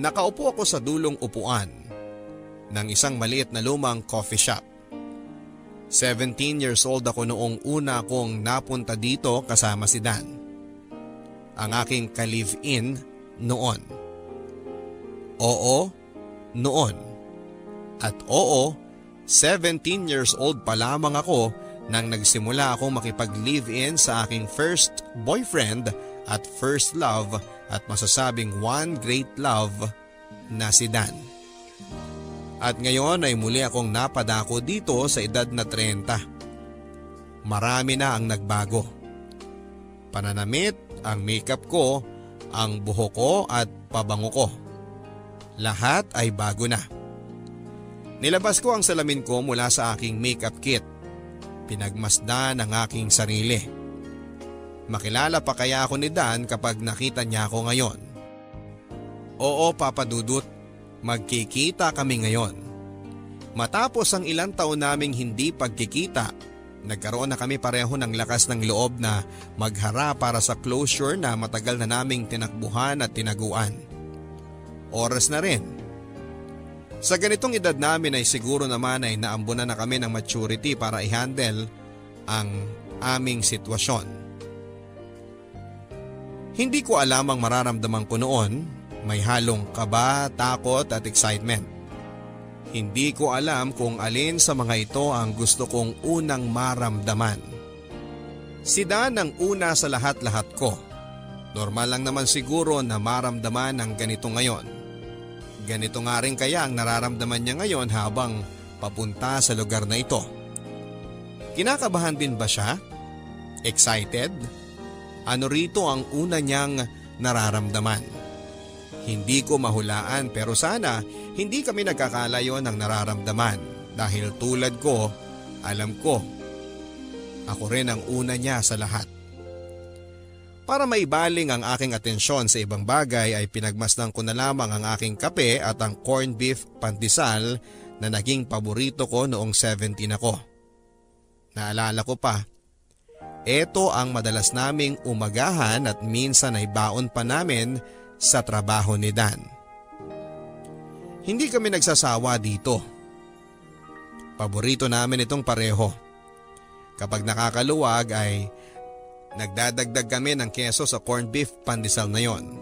Nakaupo ako sa dulong upuan ng isang maliit na lumang coffee shop. 17 years old ako noong una kong napunta dito kasama si Dan, ang aking ka-live-in noon. Oo, noon. At oo, 17 years old pa lamang ako nang nagsimula akong makipag-live-in sa aking first boyfriend at first love at masasabing one great love na si Dan. At ngayon ay muli akong napadako dito sa edad na 30. Marami na ang nagbago. Pananamit, ang makeup ko, ang buhok ko at pabango ko. Lahat ay bago na. Nilabas ko ang salamin ko mula sa aking makeup kit. Pinagmasdan ang aking sarili. Makilala pa kaya ako ni Dan kapag nakita niya ako ngayon? Oo, Papa Dudut, magkikita kami ngayon. Matapos ang ilang taon naming hindi pagkikita, nagkaroon na kami pareho ng lakas ng loob na maghara para sa closure na matagal na naming tinakbuhan at tinaguan. Oras na rin. Sa ganitong edad namin ay siguro naman ay naambunan na kami ng maturity para i-handle ang aming sitwasyon. Hindi ko alam ang mararamdaman ko noon, may halong kaba, takot at excitement. Hindi ko alam kung alin sa mga ito ang gusto kong unang maramdaman. Si Dan ang una sa lahat-lahat ko. Normal lang naman siguro na maramdaman ang ganito ngayon. Ganito nga rin kaya ang nararamdaman niya ngayon habang papunta sa lugar na ito. Kinakabahan din ba siya? Excited? Ano rito ang una niyang nararamdaman? Hindi ko mahulaan pero sana hindi kami nagkakalayo ng nararamdaman dahil tulad ko, alam ko, ako rin ang una niya sa lahat. Para maibaling ang aking atensyon sa ibang bagay ay pinagmasdan ko na lamang ang aking kape at ang corned beef pandesal na naging paborito ko noong 17 ako. Naalala ko pa, ito ang madalas naming umagahan at minsan ay baon pa namin sa trabaho ni Dan. Hindi kami nagsasawa dito. Paborito namin itong pareho. Kapag nakakaluwag ay nagdadagdag kami ng keso sa corned beef pandesal na yon.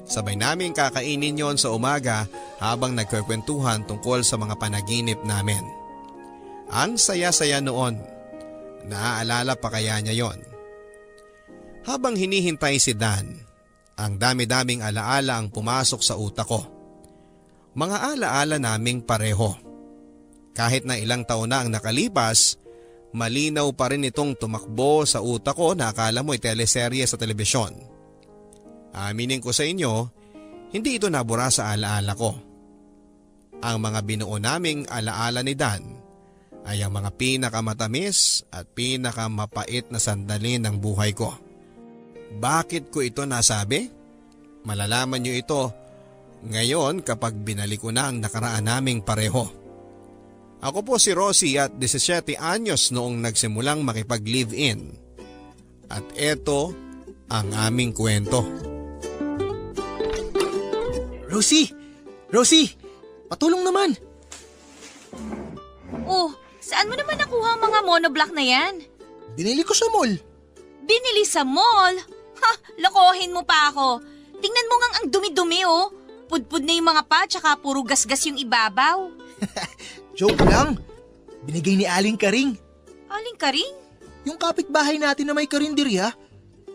Sabay namin kakainin yon sa umaga habang nagkukwentuhan tungkol sa mga panaginip namin. Ang saya-saya noon. Naaalala pa kaya niya yon? Habang hinihintay si Dan, ang dami-daming alaala ang pumasok sa utak ko. Mga alaala naming pareho. Kahit na ilang taon na ang nakalipas, malinaw pa rin itong tumakbo sa utak ko na akala mo'y teleserye sa telebisyon. Aminin ko sa inyo, hindi ito nabura sa alaala ko. Ang mga binuo naming alaala ni Dan ay ang mga pinakamatamis at pinakamapait na sandali ng buhay ko. Bakit ko ito nasabi? Malalaman niyo ito ngayon kapag binalik ko na ang nakaraan naming pareho. Ako po si Rosie at 17 anyos noong nagsimulang makipag-live-in. At eto ang aming kwento. Rosie! Rosie! Patulong naman! Oh, saan mo naman nakuha ang mga monoblock na yan? Binili ko sa mall. Binili sa mall? Ha, lokohin mo pa ako. Tingnan mo ngang ang dumi-dumi oh. Pudpud na yung mga pa tsaka puro gasgas yung ibabaw. Joke lang. Binigay ni Aling Karing. Aling Karing? Yung kapitbahay natin na may karinderya.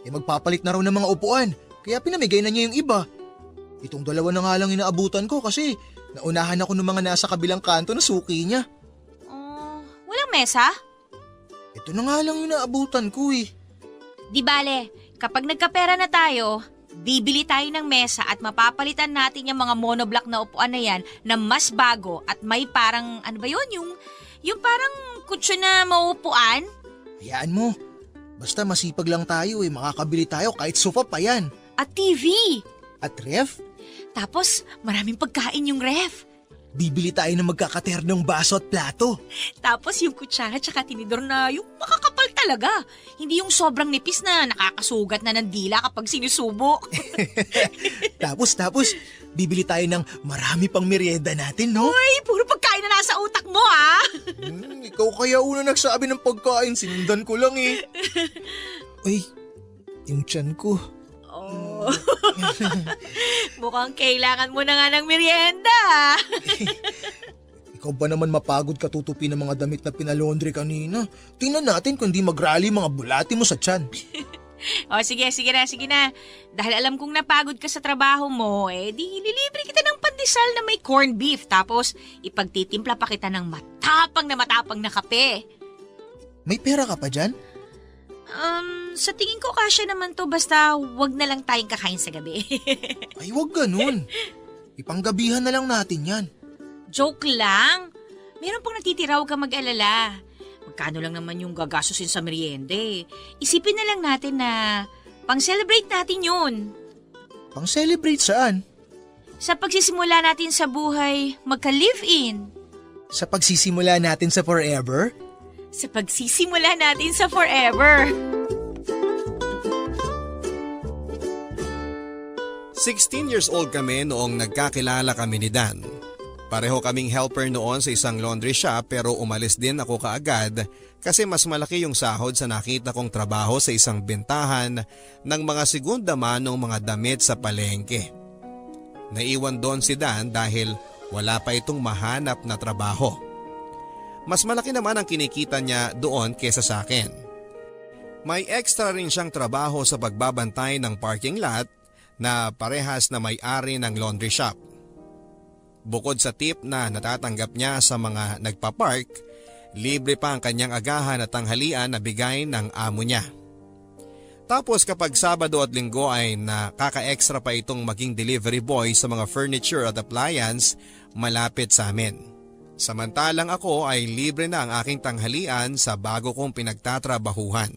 Magpapalit na raw ng mga upuan. Kaya pinamigay na niya yung iba. Itong dalawa na nga lang inaabutan ko kasi naunahan ako ng mga nasa kabilang kanto na suki niya. Walang mesa? Ito na nga lang yung naabutan ko eh. Di bale, kapag nagkapera na tayo, bibili tayo ng mesa at mapapalitan natin yung mga monoblock na upuan na yan na mas bago at may parang, ano ba yun? Yung parang kutsyo na mauupuan? Hayaan mo. Basta masipag lang tayo makakabili tayo kahit sofa pa yan. At TV. At ref? Tapos maraming pagkain yung ref. Bibili tayo ng magkakaternong baso at plato. Tapos yung kutsara tsaka tinidor na yung makakapal talaga. Hindi yung sobrang nipis na nakakasugat na ng dila kapag sinusubok. Tapos, bibili tayo ng marami pang merienda natin, no? Ay, puro pagkain na nasa utak mo, ah. Ikaw kaya una nagsabi ng pagkain, sinundan ko lang eh. Ay, yung tiyan ko. Oh. Mukhang kailangan mo na nga ng merienda. Ikaw ba naman mapagod katutupi ng mga damit na pinalondre kanina? Tingnan natin kung di mag-rally mga bulati mo sa tiyan. O sige na. Dahil alam kong napagod ka sa trabaho mo, di ililibre kita ng pandesal na may corned beef. Tapos ipagtitimpla pa kita ng matapang na kape. May pera ka pa dyan? Sa tingin ko kasya naman to basta wag na lang tayong kakain sa gabi. Ay, wag ganun. Ipanggabihan na lang natin yan. Joke lang. Meron pang natitira, huwag ka mag-alala. Magkano lang naman yung gagastusin sa meriende. Isipin na lang natin na pang-celebrate natin yun. Pang-celebrate saan? Sa pagsisimula natin sa buhay, magka-live-in. Sa pagsisimula natin sa forever? Sa pagsisimula natin sa forever. 16 years old kami noong nagkakilala kami ni Dan. Pareho kaming helper noon sa isang laundry shop pero umalis din ako kaagad kasi mas malaki yung sahod sa nakita kong trabaho sa isang bentahan ng mga segunda manong mga damit sa palengke. Naiwan doon si Dan dahil wala pa itong mahanap na trabaho. Mas malaki naman ang kinikita niya doon kesa sa akin. May extra rin siyang trabaho sa pagbabantay ng parking lot na parehas na may-ari ng laundry shop. Bukod sa tip na natatanggap niya sa mga nagpa-park, libre pa ang kanyang agahan at tanghalian na bigay ng amo niya. Tapos kapag Sabado at Linggo ay nakaka-extra pa itong maging delivery boy sa mga furniture at appliance malapit sa amin. Samantalang ako ay libre na ang aking tanghalian sa bago kong pinagtatrabahuhan.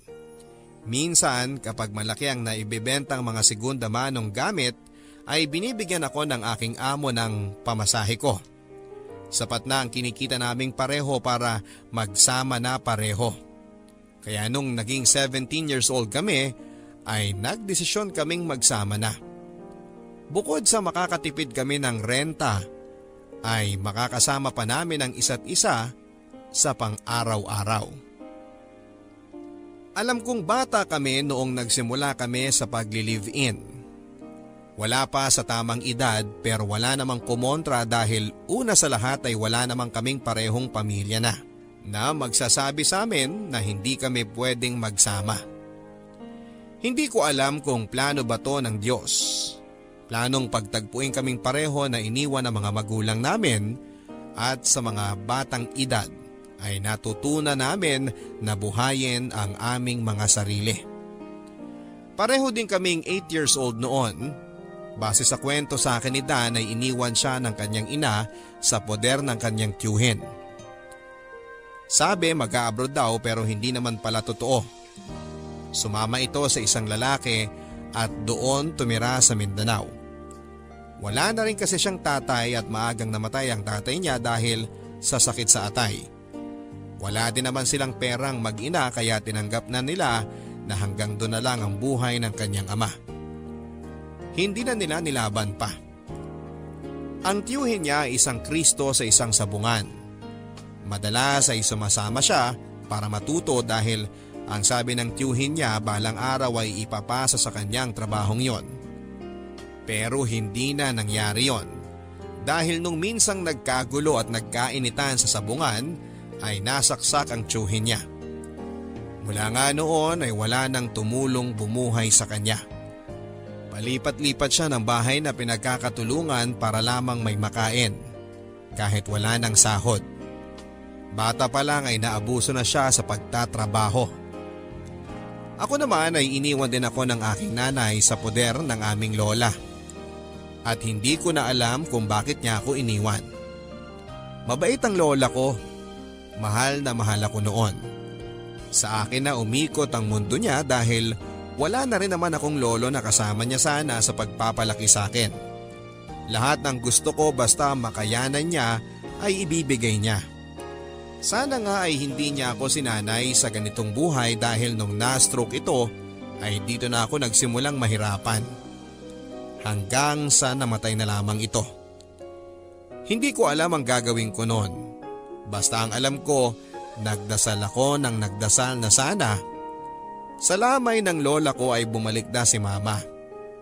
Minsan kapag malaki ang naibibentang mga segunda manong gamit, ay binibigyan ako ng aking amo ng pamasahe ko. Sapat na ang kinikita naming pareho para magsama na pareho. Kaya nung naging 17 years old kami, ay nagdesisyon kaming magsama na. Bukod sa makakatipid kami ng renta, ay makakasama pa namin ang isa't isa sa pang-araw-araw. Alam kong bata kami noong nagsimula kami sa pagli-live-in. Wala pa sa tamang edad pero wala namang kumontra dahil una sa lahat ay wala namang kaming parehong pamilya na magsasabi sa amin na hindi kami pwedeng magsama. Hindi ko alam kung plano ba to ng Diyos. Planong pagtagpuin kaming pareho na iniwan ng mga magulang namin at sa mga batang edad ay natutunan namin na buhayin ang aming mga sarili. Pareho din kaming 8 years old noon. Base sa kwento sa akin ni Dan ay iniwan siya ng kanyang ina sa poder ng kanyang tiyuhin. Sabi mag-a-abroad daw pero hindi naman pala totoo. Sumama ito sa isang lalaki at doon tumira sa Mindanao. Wala na rin kasi siyang tatay at maagang namatay ang tatay niya dahil sa sakit sa atay. Wala din naman silang perang mag-ina kaya tinanggap na nila na hanggang doon na lang ang buhay ng kanyang ama. Hindi na nila nilaban pa. Ang tiyuhin niya ay isang Kristo sa isang sabungan. Madalas ay sumasama siya para matuto dahil ang sabi ng tiyuhin niya balang araw ay ipapasa sa kanyang trabahong yon. Pero hindi na nangyari yon. Dahil nung minsang nagkagulo at nagkainitan sa sabungan ay nasaksak ang tiyuhin niya. Mula nga noon ay wala nang tumulong bumuhay sa kanya. Palipat-lipat siya ng bahay na pinagkakatulungan para lamang may makain, kahit wala ng sahod. Bata pa lang ay naabuso na siya sa pagtatrabaho. Ako naman ay iniwan din ako ng aking nanay sa poder ng aming lola. At hindi ko na alam kung bakit niya ako iniwan. Mabait ang lola ko. Mahal na mahal ako noon. Sa akin na umikot ang mundo niya dahil wala na rin naman akong lolo na kasama niya sana sa pagpapalaki sa akin. Lahat ng gusto ko basta makayanan niya ay ibibigay niya. Sana nga ay hindi niya ako sinanay sa ganitong buhay dahil nung na-stroke ito ay dito na ako nagsimulang mahirapan. Hanggang sa namatay na lamang ito. Hindi ko alam ang gagawin ko noon. Basta ang alam ko, nagdasal ako ng nagdasal na sana sa lamay ng lola ko ay bumalik na si mama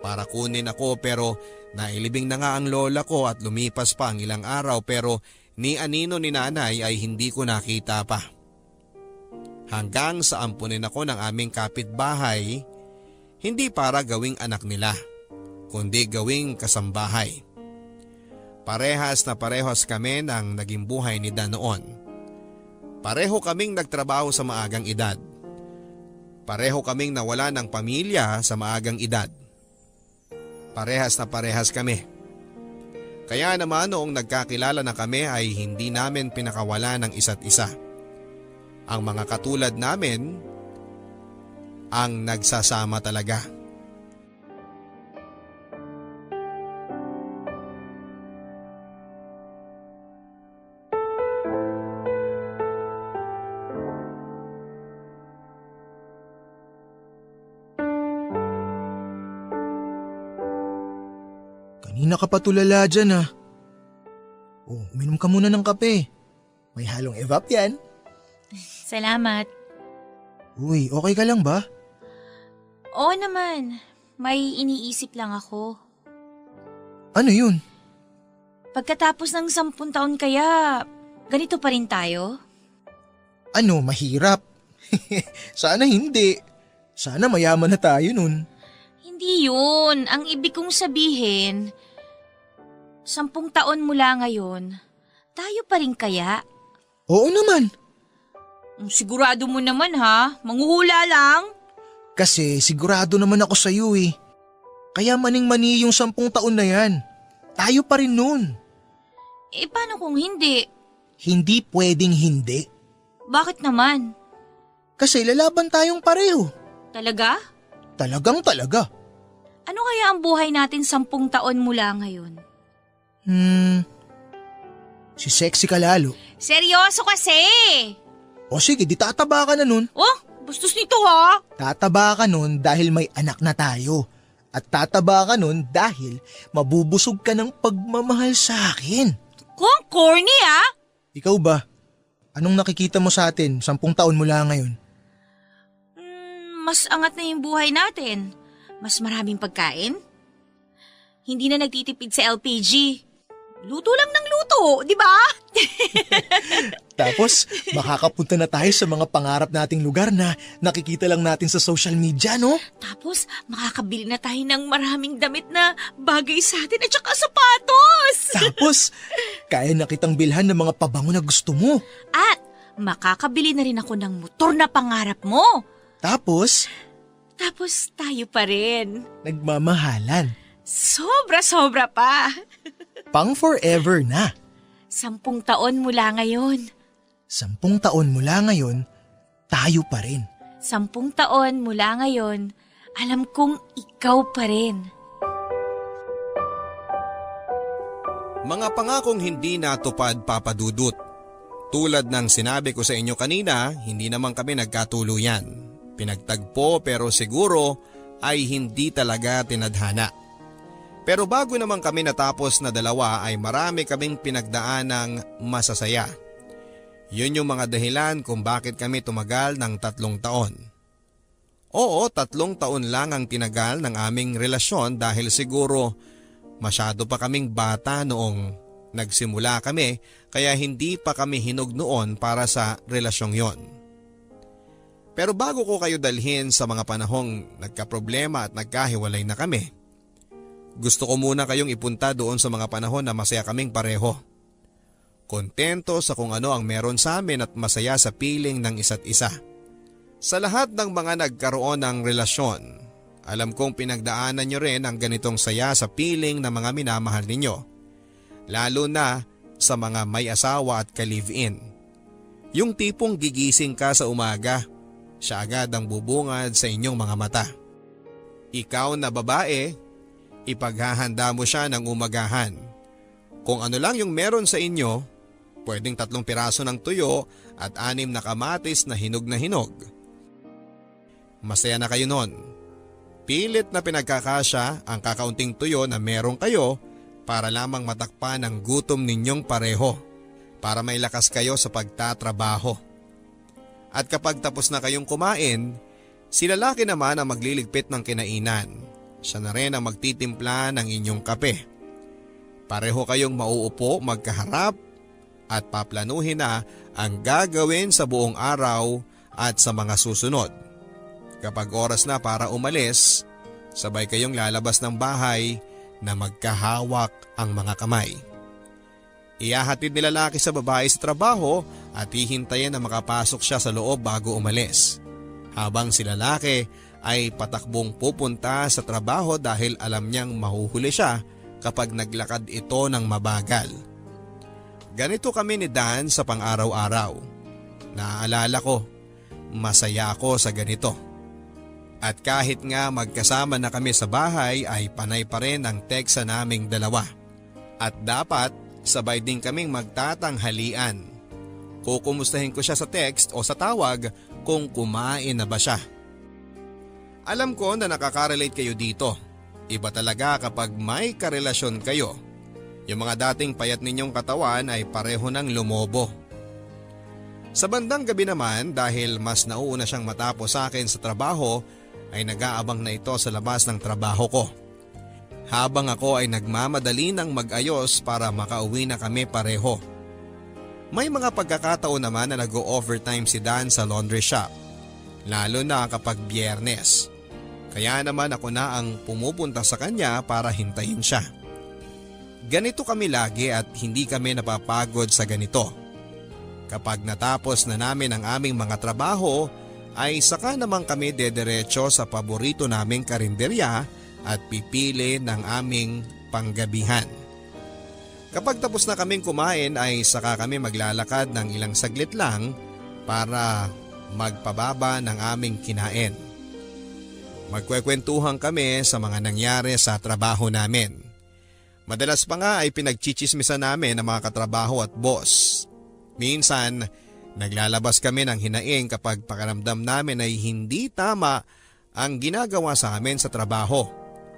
para kunin ako, pero nailibing na nga ang lola ko at lumipas pa ang ilang araw, pero ni anino ni nanay ay hindi ko nakita pa. Hanggang sa ampunin ako ng aming kapitbahay, hindi para gawing anak nila, kundi gawing kasambahay. Parehas na parehas kami ng naging buhay ni Dan noon. Pareho kaming nagtrabaho sa maagang edad. Pareho kaming nawala ng pamilya sa maagang edad. Parehas na parehas kami. Kaya naman noong nagkakilala na kami ay hindi namin pinakawala ng isa't isa. Ang mga katulad namin ang nagsasama talaga. Kanina ka pa tulala dyan ah. Oh, uminom ka muna ng kape. May halong evap yan. Salamat. Uy, okay ka lang ba? Oo naman, may iniisip lang ako. Ano yun? Pagkatapos ng 10 taon kaya, ganito pa rin tayo? Ano, mahirap? Sana hindi. Sana mayaman na tayo nun. Hindi yun. Ang ibig kong sabihin, 10 taon mula ngayon, tayo pa rin kaya? Oo naman. Sigurado mo naman ha? Manghuhula lang? Kasi sigurado naman ako sa iyo eh. Kaya maning-mani yung 10 taon na yan. Tayo pa rin nun. Eh paano kung hindi? Hindi pwedeng hindi. Bakit naman? Kasi lalaban tayong pareho. Talaga? Talagang talaga. Ano kaya ang buhay natin 10 taon mula ngayon? Si sexy ka lalo. Seryoso kasi! O sige, di tataba ka na nun. Oh, bastos nito ha? Tataba ka nun dahil may anak na tayo. At tataba ka nun dahil mabubusog ka ng pagmamahal sa akin. Kung corny ha? Ikaw ba? Anong nakikita mo sa atin 10 taon mula ngayon? Mas angat na yung buhay natin. Mas maraming pagkain. Hindi na nagtitipid sa LPG. Luto lang ng luto, di ba? Tapos, makakapunta na tayo sa mga pangarap nating lugar na nakikita lang natin sa social media, no? Tapos, makakabili na tayo ng maraming damit na bagay sa atin at saka sapatos. Tapos, kaya na kitang bilhan ng mga pabango na gusto mo. At makakabili na rin ako ng motor na pangarap mo. Tapos Tayo pa rin. nagmamahalan. Sobra-sobra pa. Pang forever na. 10 taon mula ngayon. 10 taon mula ngayon, tayo pa rin. 10 taon mula ngayon, alam kong ikaw pa rin. Mga pangakong hindi natupad, Papa Dudut. Tulad ng sinabi ko sa inyo kanina, hindi naman kami nagkatuluyan. Pinagtagpo pero siguro ay hindi talaga tinadhana. Pero bago naman kami natapos na dalawa ay marami kaming pinagdaan ng masasaya. Yun yung mga dahilan kung bakit kami tumagal ng 3 taon. Oo, 3 taon lang ang tinagal ng aming relasyon dahil siguro masyado pa kaming bata noong nagsimula kami kaya hindi pa kami hinog noon para sa relasyong yon. Pero bago ko kayo dalhin sa mga panahong nagkaproblema at nagkahiwalay na kami, gusto ko muna kayong ipunta doon sa mga panahon na masaya kaming pareho. Kontento sa kung ano ang meron sa amin at masaya sa piling ng isa't isa. Sa lahat ng mga nagkaroon ng relasyon, alam kong pinagdaanan nyo rin ang ganitong saya sa piling ng mga minamahal ninyo. Lalo na sa mga may asawa at ka-live-in. Yung tipong gigising ka sa umaga, siya agad ang bubungad sa inyong mga mata. Ikaw na babae, ipaghahanda mo siya ng umagahan. Kung ano lang yung meron sa inyo, Pwedeng 3 piraso ng tuyo at 6 na kamatis na hinog na hinog. Masaya na kayo nun. Pilit na pinagkakasya ang kakaunting tuyo na meron kayo para lamang matakpan ang gutom ninyong pareho, para may lakas kayo sa pagtatrabaho. At kapag tapos na kayong kumain, si lalaki naman ang magliligpit ng kinainan. Siya na rin ang magtitimpla ng inyong kape. Pareho kayong mauupo magkaharap at paplanuhin na ang gagawin sa buong araw at sa mga susunod. Kapag oras na para umalis, sabay kayong lalabas ng bahay na magkahawak ang mga kamay. Ihahatid ni lalaki sa babae sa trabaho at hihintayin na makapasok siya sa loob bago umalis. Habang si lalaki ay patakbong pupunta sa trabaho dahil alam niyang mahuhuli siya kapag naglakad ito ng mabagal. Ganito kami ni Dan sa pang-araw-araw. Naaalala ko, masaya ako sa ganito. At kahit nga magkasama na kami sa bahay ay panay pa rin ang teksa naming dalawa. At dapat sabay din kaming magtatanghalian. Kukumustahin ko siya sa text o sa tawag kung kumain na ba siya. Alam ko na nakaka-relate kayo dito. Iba talaga kapag may karelasyon kayo. Yung mga dating payat ninyong katawan ay pareho ng lumobo. Sa bandang gabi naman, dahil mas nauuna siyang matapos sa akin sa trabaho, ay nag-aabang na ito sa labas ng trabaho ko. Habang ako ay nagmamadali ng mag-ayos para makauwi na kami pareho. May mga pagkakataon naman na nag-o-overtime si Dan sa laundry shop, lalo na kapag Biyernes. Kaya naman ako na ang pumupunta sa kanya para hintayin siya. Ganito kami lagi at hindi kami napapagod sa ganito. Kapag natapos na namin ang aming mga trabaho, ay saka naman kami dederecho sa paborito naming karinderya at pipili ng aming panggabihan. Kapag tapos na kaming kumain ay saka kami maglalakad ng ilang saglit lang para magpababa ng aming kinain. Magkwekwentuhan kami sa mga nangyari sa trabaho namin. Madalas pa nga ay pinagchichismisan namin ang mga katrabaho at boss. Minsan, naglalabas kami ng hinaing kapag pakiramdam namin ay hindi tama ang ginagawa sa amin sa trabaho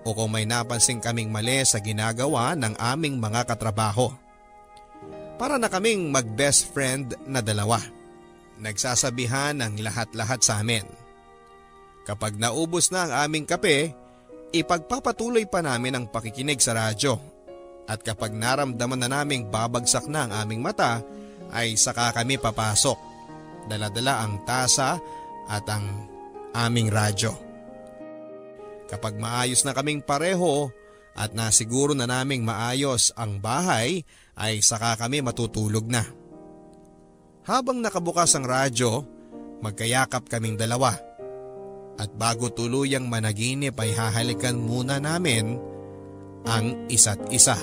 o kung may napansin kaming mali sa ginagawa ng aming mga katrabaho. Para na kaming mag-best friend na dalawa. Nagsasabihan ng lahat-lahat sa amin. Kapag naubos na ang aming kape, ipagpapatuloy pa namin ang pakikinig sa radyo. At kapag naramdaman na naming babagsak na ang aming mata, ay saka kami papasok. Dala-dala ang tasa at ang aming radyo. Kapag maayos na kaming pareho at nasiguro na naming maayos ang bahay, ay saka kami matutulog na. Habang nakabukas ang radyo, magkayakap kaming dalawa. At bago tuluyang managinip ay hahalikan muna namin ang isa't isa.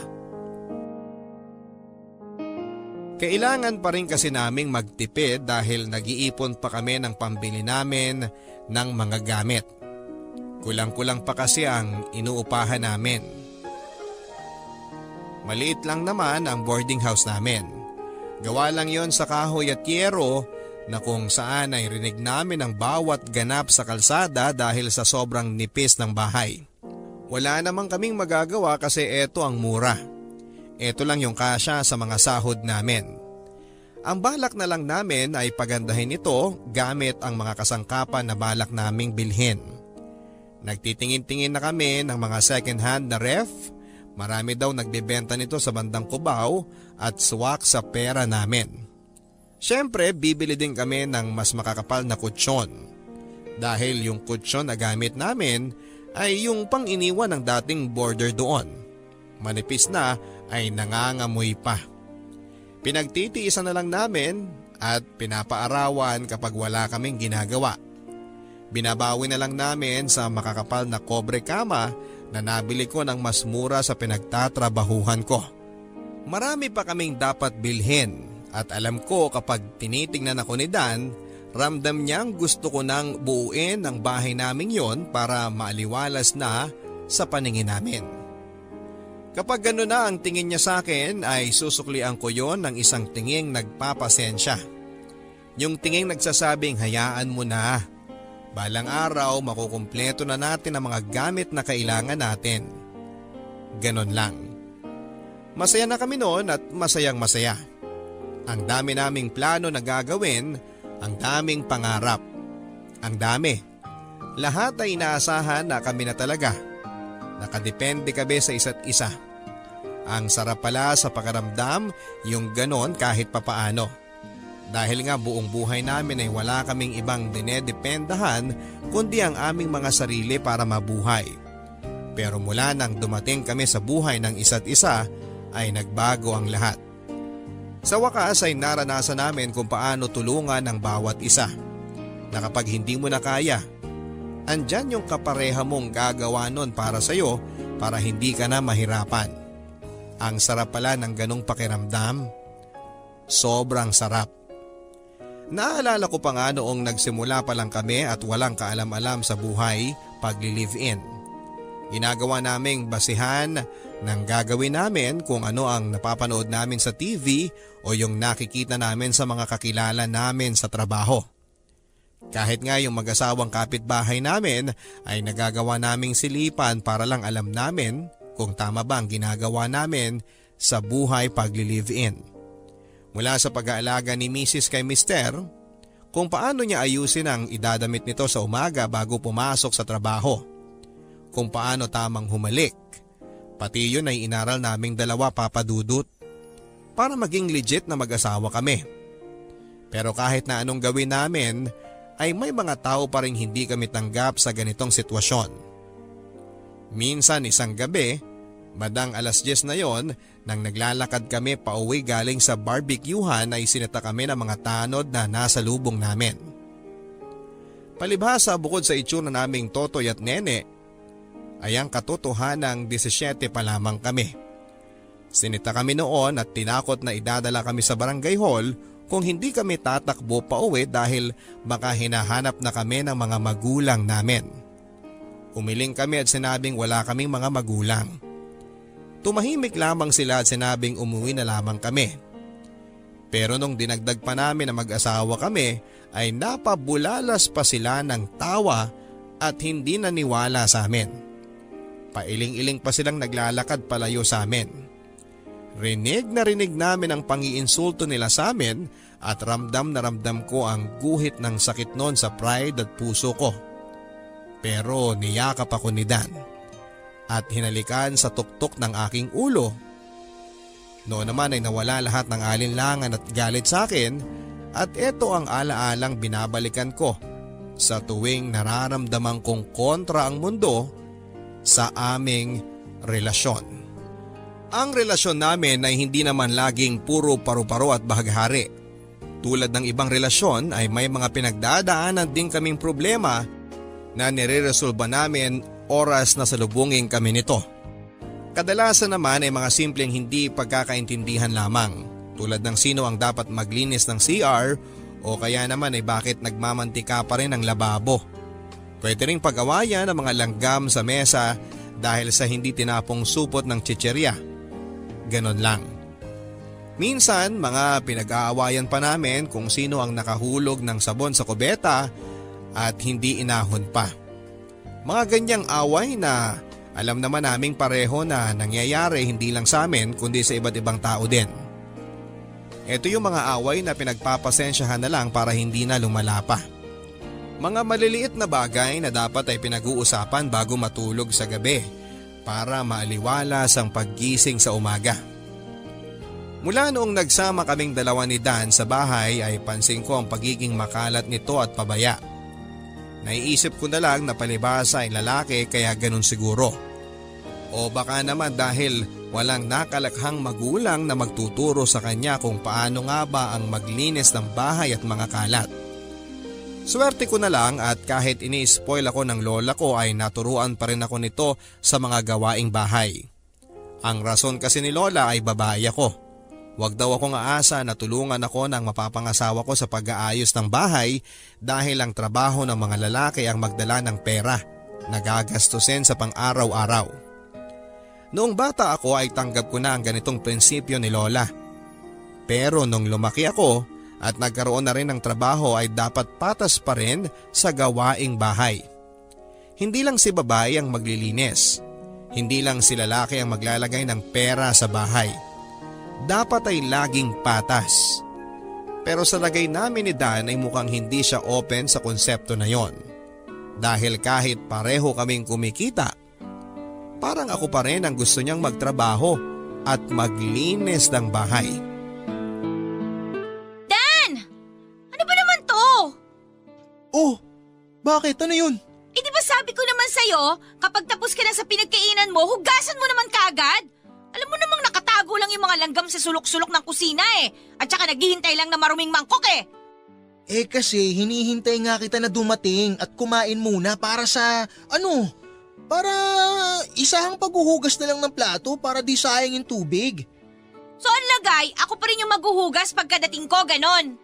Kailangan pa rin kasi naming magtipid dahil nag-iipon pa kami ng pambili namin ng mga gamit. Kulang-kulang pa kasi ang inuupahan namin. Maliit lang naman ang boarding house namin. Gawa lang yon sa kahoy at yero na kung saan ay rinig namin ang bawat ganap sa kalsada dahil sa sobrang nipis ng bahay. Wala namang kaming magagawa kasi eto ang mura. Ito lang yung kasya sa mga sahod namin. Ang balak na lang namin ay pagandahin ito gamit ang mga kasangkapan na balak naming bilhin. Nagtitingin-tingin na kami ng mga second hand na ref. Marami daw nagbebenta nito sa bandang Cubao at swak sa pera namin. Siyempre, bibili din kami ng mas makakapal na kutsyon. Dahil yung kutsyon na gamit namin ay yung pang iniwan ng dating boarder doon. Manipis na ay nangangamoy pa. Pinagtitiisan na lang namin at pinapaarawan kapag wala kaming ginagawa. Binabawi na lang namin sa makakapal na kobre kama na nabili ko ng mas mura sa pinagtatrabahuhan ko. Marami pa kaming dapat bilhin at alam ko kapag tinitingnan ako ni Dan, ramdam niyang gusto ko nang buuin ang bahay naming yon para maaliwalas na sa paningin namin. Kapag gano'n na ang tingin niya sa akin ay susuklian ko yon ng isang tinging nagpapasensya. Yung tinging nagsasabing hayaan mo na. Balang araw makukumpleto na natin ang mga gamit na kailangan natin. Ganon lang. Masaya na kami noon at masayang masaya. Ang dami naming plano na gagawin, ang daming pangarap. Ang dami. Lahat ay inaasahan na kami na talaga. Nakadepende kami sa isa't isa. Ang sarap pala sa pakiramdam yung ganon kahit papaano. Dahil nga buong buhay namin ay wala kaming ibang dinedependahan kundi ang aming mga sarili para mabuhay. Pero mula nang dumating kami sa buhay ng isa't isa ay nagbago ang lahat. Sa wakas ay naranasan namin kung paano tulungan ang bawat isa. Na kapag hindi mo na kaya, andyan yung kapareha mong gagawa nun para sa'yo para hindi ka na mahirapan. Ang sarap pala ng ganong pakiramdam. Sobrang sarap. Naalala ko pa nga noong nagsimula pa lang kami at walang kaalam-alam sa buhay pagli-live-in. Ginagawa naming basihan ng gagawin namin kung ano ang napapanood namin sa TV o yung nakikita namin sa mga kakilala namin sa trabaho. Kahit nga yung mag-asawang kapitbahay namin ay nagagawa naming silipan para lang alam namin kung tama ba ang ginagawa namin sa buhay pagli-live-in. Mula sa pag-aalaga ni Mrs. kay Mister, kung paano niya ayusin ang idadamit nito sa umaga bago pumasok sa trabaho, kung paano tamang humalik, pati yun ay inaral naming dalawa papadudot para maging legit na mag-asawa kami. Pero kahit na anong gawin namin, ay may mga tao pa rin hindi kami tanggap sa ganitong sitwasyon. Minsan isang gabi, bandang 10:00 na yon, nang naglalakad kami pauwi galing sa barbecuehan ay sinita kami ng mga tanod na nasa lubong namin. Palibhasa bukod sa itsura naming totoy at nene, ay ang katotohanang 17 pa lamang kami. Sinita kami noon at tinakot na idadala kami sa barangay hall kung hindi kami tatakbo pauwi dahil baka hinahanap na kami ng mga magulang namin. Umiling kami at sinabing wala kaming mga magulang. Tumahimik lamang sila at sinabing umuwi na lamang kami. Pero nung dinagdag pa namin na mag-asawa kami ay napabulalas pa sila ng tawa at hindi naniwala sa amin. Pailing-iling pa silang naglalakad palayo sa amin. Rinig na rinig namin ang pangiinsulto nila sa amin at ramdam na ramdam ko ang guhit ng sakit noon sa pride at puso ko. Pero niyakap ako ni Dan at hinalikan sa tuktok ng aking ulo. Noon naman ay nawala lahat ng alinlangan at galit sa akin at ito ang alaalang binabalikan ko sa tuwing nararamdaman kong kontra ang mundo sa aming relasyon. Ang relasyon namin ay hindi naman laging puro paru-paro at bahaghari. Tulad ng ibang relasyon ay may mga pinagdadaanan din kaming problema na nire-resolba namin oras na salubungin kami nito. Kadalasan naman ay mga simpleng hindi pagkakaintindihan lamang, tulad ng sino ang dapat maglinis ng CR o kaya naman ay bakit nagmamantika pa rin ang lababo. Pwede ring pag-awayan ang mga langgam sa mesa dahil sa hindi tinapong supot ng chicherya. Ganon lang. Minsan mga pinag-aawayan pa namin kung sino ang nakahulog ng sabon sa kubeta at hindi inahon pa. Mga ganyang away na alam naman naming pareho na nangyayari hindi lang sa amin kundi sa iba't ibang tao din. Ito yung mga away na pinagpapasensyahan na lang para hindi na lumala pa. Mga maliliit na bagay na dapat ay pinag-uusapan bago matulog sa gabi para maaliwalas ang paggising sa umaga. Mula noong nagsama kaming dalawa ni Dan sa bahay ay pansin ko ang pagiging makalat nito at pabaya. Naiisip ko na lang na palibhasa ay lalaki kaya ganun siguro. O baka naman dahil walang nakalakhang magulang na magtuturo sa kanya kung paano nga ba ang maglinis ng bahay at mga kalat. Swerte ko na lang at kahit ini-spoil ako ng lola ko ay naturuan pa rin ako nito sa mga gawaing bahay. Ang rason kasi ni lola ay babae ako. Huwag daw akong aasa na tulungan ako ng mapapangasawa ko sa pag-aayos ng bahay dahil ang trabaho ng mga lalaki ang magdala ng pera na gagastusin sa pang-araw-araw. Noong bata ako ay tanggap ko na ang ganitong prinsipyo ni Lola. Pero nung lumaki ako at nagkaroon na rin ng trabaho ay dapat patas pa rin sa gawaing bahay. Hindi lang si babae ang maglilinis. Hindi lang si lalaki ang maglalagay ng pera sa bahay. Dapat ay laging patas. Pero sa lagay namin ni Dan ay mukhang hindi siya open sa konsepto na yon. Dahil kahit pareho kaming kumikita, parang ako pa rin ang gusto niyang magtrabaho at maglinis ng bahay. Dan! Ano ba naman to? Oh, bakit? Ano yun? Eh di ba sabi ko naman sa'yo, kapag tapos ka na sa pinagkainan mo, hugasan mo naman kaagad. Alam mo namang nakatago lang yung mga langgam sa sulok-sulok ng kusina eh. At saka naghihintay lang na maruming mangkok eh. Eh kasi hinihintay nga kita na dumating at kumain muna para sa, para isahang paghuhugas na lang ng plato para di sayang yung tubig. So ang lagay, ako pa rin yung maghuhugas pagkadating ko, ganon.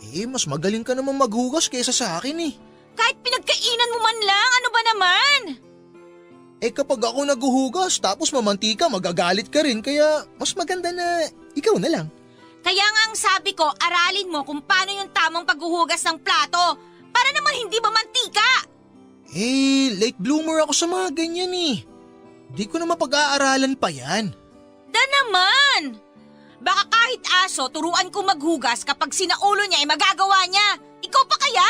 Eh, mas magaling ka namang maghugas kaysa sa akin eh. Kahit pinagkainan mo man lang, ano ba naman? Eh kapag ako naghuhugas tapos mamantika, magagalit ka rin kaya mas maganda na ikaw na lang. Kaya nga ang sabi ko, aralin mo kung paano yung tamang paghuhugas ng plato para naman hindi mamantika. Eh, late bloomer ako sa mga ganyan eh. Di ko na mapag-aaralan pa yan. Da naman! Baka kahit aso, turuan ko maghugas kapag sinaulo niya ay magagawa niya. Ikaw pa kaya?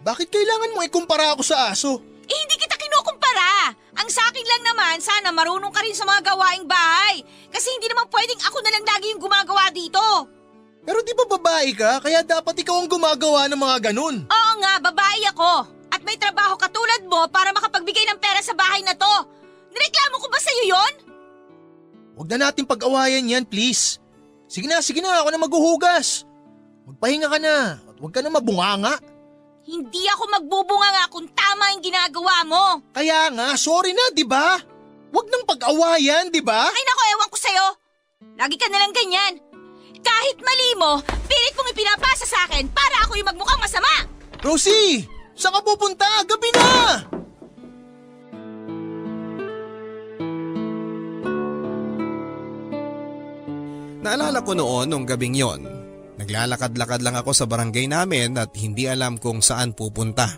Bakit kailangan mo ikumpara ako sa aso? Eh hindi kita kinukumpara. Ang sa akin lang naman, sana marunong ka rin sa mga gawaing bahay. Kasi hindi naman pwedeng ako na lang lagi yung gumagawa dito. Pero di ba babae ka? Kaya dapat ikaw ang gumagawa ng mga ganun. Oo nga, babae ako. At may trabaho katulad mo para makapagbigay ng pera sa bahay na to. Nireklamo ko ba sa'yo yon? Huwag na natin pag-awayan yan, please. Sige na, ako na maghuhugas. Magpahinga ka na at huwag ka na mabunganga. Hindi ako magbubunga nga kung tama yung ginagawa mo. Kaya nga, sorry na, di ba? Huwag nang pag-awayan, di ba? Ay nako, ewan ko sa'yo. Lagi ka nalang ganyan. Kahit mali mo, pilit mong ipinapasa sa akin para ako yung magmukhang masama. Rosie! Saan ka pupunta? Gabi na! Naalala ko noon nung gabing yon. Naglalakad-lakad lang ako sa barangay namin at hindi alam kung saan pupunta.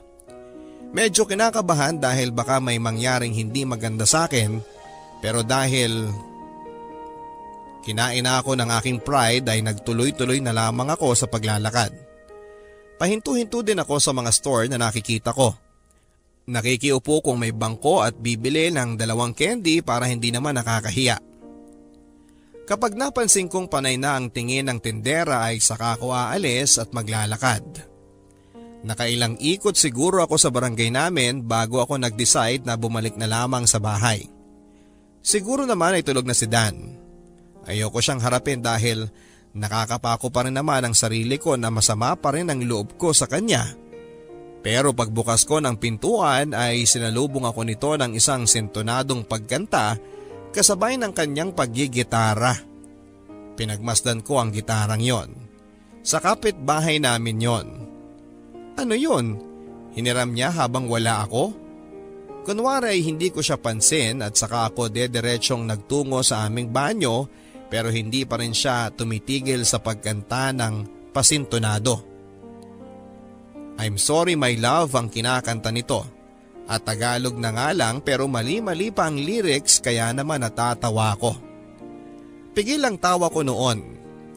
Medyo kinakabahan dahil baka may mangyaring hindi maganda sa akin, pero dahil kinain na ako ng aking pride ay nagtuloy-tuloy na lamang ako sa paglalakad. Pahinto-hinto din ako sa mga store na nakikita ko. Nakikiupo kung may bangko at bibili ng 2 candy para hindi naman nakakahiya. Kapag napansin kong panay na ang tingin ng tindera ay saka ako aalis at maglalakad. Nakailang ikot siguro ako sa barangay namin bago ako nag-decide na bumalik na lamang sa bahay. Siguro naman ay tulog na si Dan. Ayoko siyang harapin dahil nakakapako pa rin naman ang sarili ko na masama pa rin ang loob ko sa kanya. Pero pagbukas ko ng pintuan ay sinalubong ako nito ng isang sintonadong pagkanta kasabay ng kanyang paggigitara. Pinagmasdan ko ang gitarang yon. Sa kapitbahay namin yon. Ano yun? Hiniram niya habang wala ako? Kunwari ay hindi ko siya pansin at saka ako dediretsyong nagtungo sa aming banyo pero hindi pa rin siya tumitigil sa pagkanta ng pasintonado. I'm sorry my love ang kinakanta nito. At Tagalog na nga lang pero mali-mali pa ang lyrics kaya naman natatawa ko. Pigil ang tawa ko noon.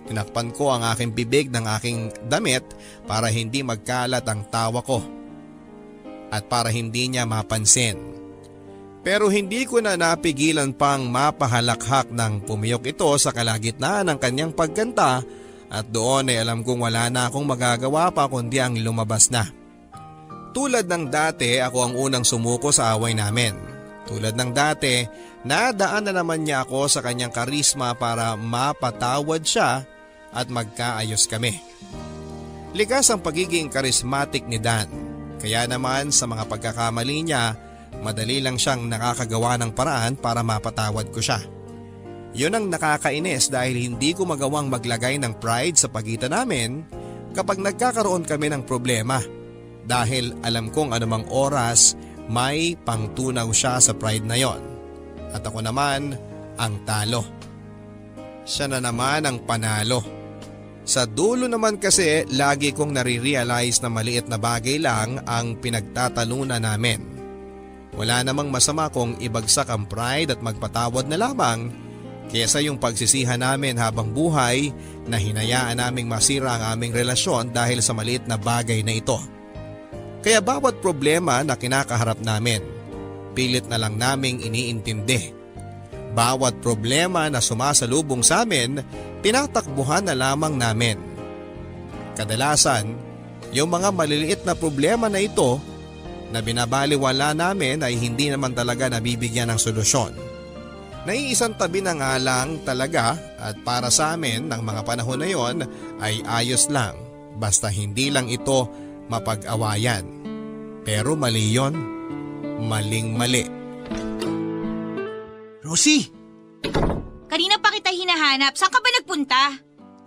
Tinakpan ko ang aking bibig ng aking damit para hindi magkalat ang tawa ko. At para hindi niya mapansin. Pero hindi ko na napigilan pang mapahalakhak ng pumiyok ito sa kalagitnaan ng kanyang pagkanta at doon ay alam kong wala na akong magagawa pa kundi ang lumabas na. Tulad ng dati, ako ang unang sumuko sa away namin. Tulad ng dati, nadaan na naman niya ako sa kanyang karisma para mapatawad siya at magkaayos kami. Likas ang pagiging karismatic ni Dan. Kaya naman sa mga pagkakamali niya, madali lang siyang nakakagawa ng paraan para mapatawad ko siya. Yun ang nakakainis dahil hindi ko magawang maglagay ng pride sa pagitan namin kapag nagkakaroon kami ng problema. Dahil alam kong anumang oras may pangtunaw siya sa pride na yon. At ako naman ang talo. Siya na naman ang panalo. Sa dulo naman kasi lagi kong nare-realize na maliit na bagay lang ang pinagtatalunan namin. Wala namang masama kung ibagsak ang pride at magpatawad na lamang kaysa yung pagsisihan namin habang buhay na hinayaan naming masira ang aming relasyon dahil sa maliit na bagay na ito. Kaya bawat problema na kinakaharap namin, pilit na lang naming iniintindi. Bawat problema na sumasalubong sa amin, tinatakbuhan na lamang namin. Kadalasan, yung mga maliliit na problema na ito na binabaliwala namin ay hindi naman talaga nabibigyan ng solusyon. Naiisang tabi na nga lang talaga at para sa amin ng mga panahon na yon ay ayos lang basta hindi lang ito mapag-awayan. Pero mali yon, maling-mali. Rosie, Kanina pa kita hinahanap. Saan ka ba nagpunta?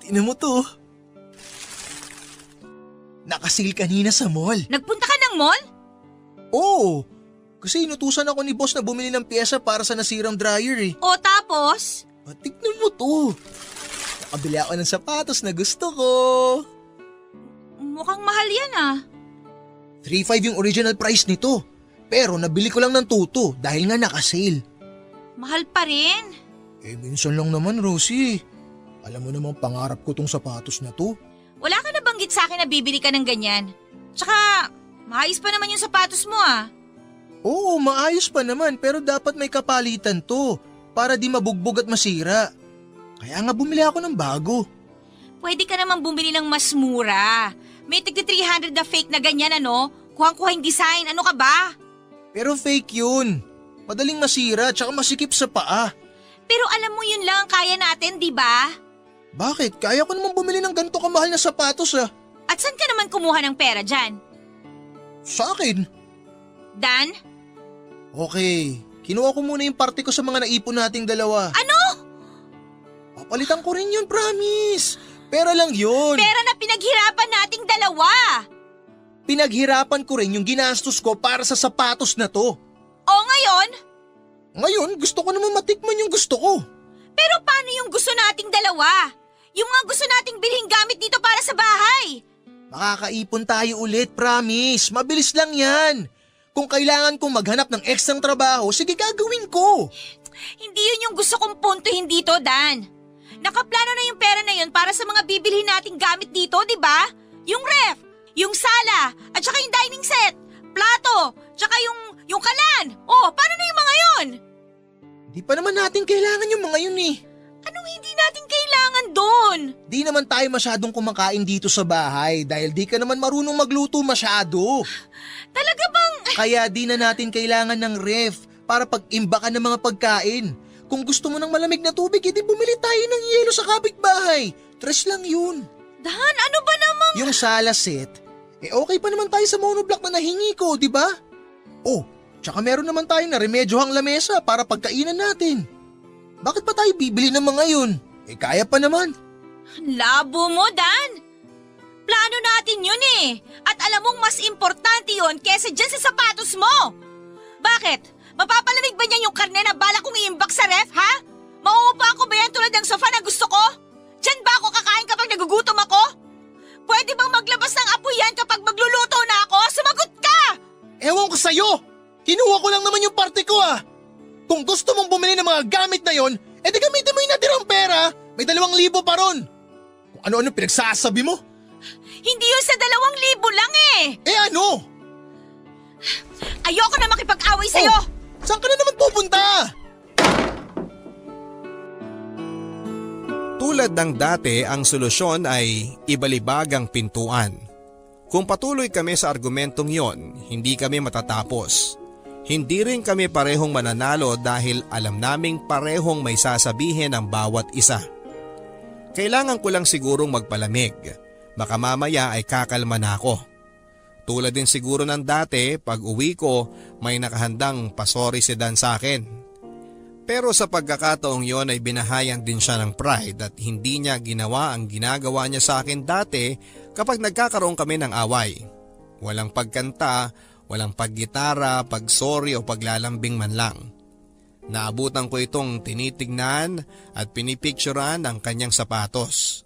tingnan mo to. Nakasil kanina sa mall. Nagpunta ka ng mall? Oo, kasi inutusan ako ni boss na bumili ng pyesa para sa nasirang dryer eh. O tapos? Tignan mo to. Nakabili ako ng sapatos na gusto ko. Mukhang mahal yan ah. 3.5 yung original price nito. Pero nabili ko lang ng 2.2 dahil nga naka-sale. Mahal pa rin. Minsan lang naman, Rosie. Alam mo namang pangarap ko tong sapatos na to. Wala ka nabanggit sa akin na bibili ka ng ganyan. Tsaka, maayos pa naman yung sapatos mo ah. Oo, maayos pa naman pero dapat may kapalitan to para di mabugbog at masira. Kaya nga bumili ako ng bago. Pwede ka naman bumili ng mas mura. May tigti 300 na fake na ganyan ano. Kuhang-kuhang design, ano ka ba? Pero fake yun. Madaling masira tsaka masikip sa paa. Pero alam mo yun lang ang kaya natin, di ba? Bakit? Kaya ko naman bumili ng ganito kamahal na sapatos ah. At saan ka naman kumuha ng pera dyan? Sa akin. Dan? Okay, kinuha ko muna yung parte ko sa mga naipon nating dalawa. Ano? Papalitan ko rin yun, promise. Pera lang yun. Pera na pinaghirapan nating dalawa. Pinaghirapan ko rin yung ginastos ko para sa sapatos na to. O ngayon? Ngayon, gusto ko naman matikman yung gusto ko. Pero paano yung gusto nating dalawa? Yung mga gusto nating bilhin gamit dito para sa bahay. Makakaipon tayo ulit, promise. Mabilis lang yan. Kung kailangan kong maghanap ng ekstrang trabaho, sige gagawin ko. Hindi yun yung gusto kong puntuhin dito, Dan. Nakaplano na yung pera na yun para sa mga bibilhin nating gamit dito, di ba? Yung ref, yung sala, at saka yung dining set, plato, tsaka yung kalan. Oh, paano na yung mga yun? Di pa naman natin kailangan yung mga yun eh. Anong hindi natin kailangan doon? Di naman tayo masyadong kumakain dito sa bahay dahil di ka naman marunong magluto masyado. Talaga bang... Kaya di na natin kailangan ng ref para pag-imbakan ng mga pagkain. Kung gusto mo ng malamig na tubig, edi bumili tayo ng yelo sa kapitbahay. Tres lang yun. Dan, ano ba namang... Yung sala set, okay pa naman tayo sa monoblock na nahingi ko, di ba? Oh, tsaka meron naman tayong naremedyohang lamesa para pagkainan natin. Bakit pa tayo bibili ng mga yun? Kaya pa naman. Labo mo, Dan. Plano natin yun eh. At alam mong mas importante yun kesa dyan sa sapatos mo. Bakit? Mapapalamig ba niyan yung karne na bala kong iimbak sa ref, ha? Mauupa ko ba yan tulad ng sofa na gusto ko? Diyan ba ako kakain kapag nagugutom ako? Pwede bang maglabas ng apoy yan kapag magluluto na ako? Sumagot ka! Ewan ko sa'yo! Kinuha ko lang naman yung parte ko ah! Kung gusto mong bumili ng mga gamit na yon, edi gamitin mo yung natirang pera. May 2,000 pa ron. Kung ano-ano pinagsasabi mo. Hindi yun sa 2,000 lang eh! Ano? Ayoko na makipag-away sa'yo! Oh, saan ka na naman pupunta? Tulad ng dati, ang solusyon ay ibalibag ang pintuan. Kung patuloy kami sa argumentong yon, hindi kami matatapos. Hindi rin kami parehong mananalo dahil alam naming parehong may sasabihin ang bawat isa. Kailangan ko lang sigurong magpalamig. Baka mamaya ay kakalma na ako. Tulad din siguro ng dati, pag uwi ko, may nakahandang pasori si Dan sa akin. Pero sa pagkakataong yon ay binahayan din siya ng pride at hindi niya ginawa ang ginagawa niya sa akin dati kapag nagkakaroon kami ng away. Walang pagkanta, walang paggitara, pagsorry o paglalambing man lang. Naabutan ko itong tinitignan at pinipicturan ang kanyang sapatos.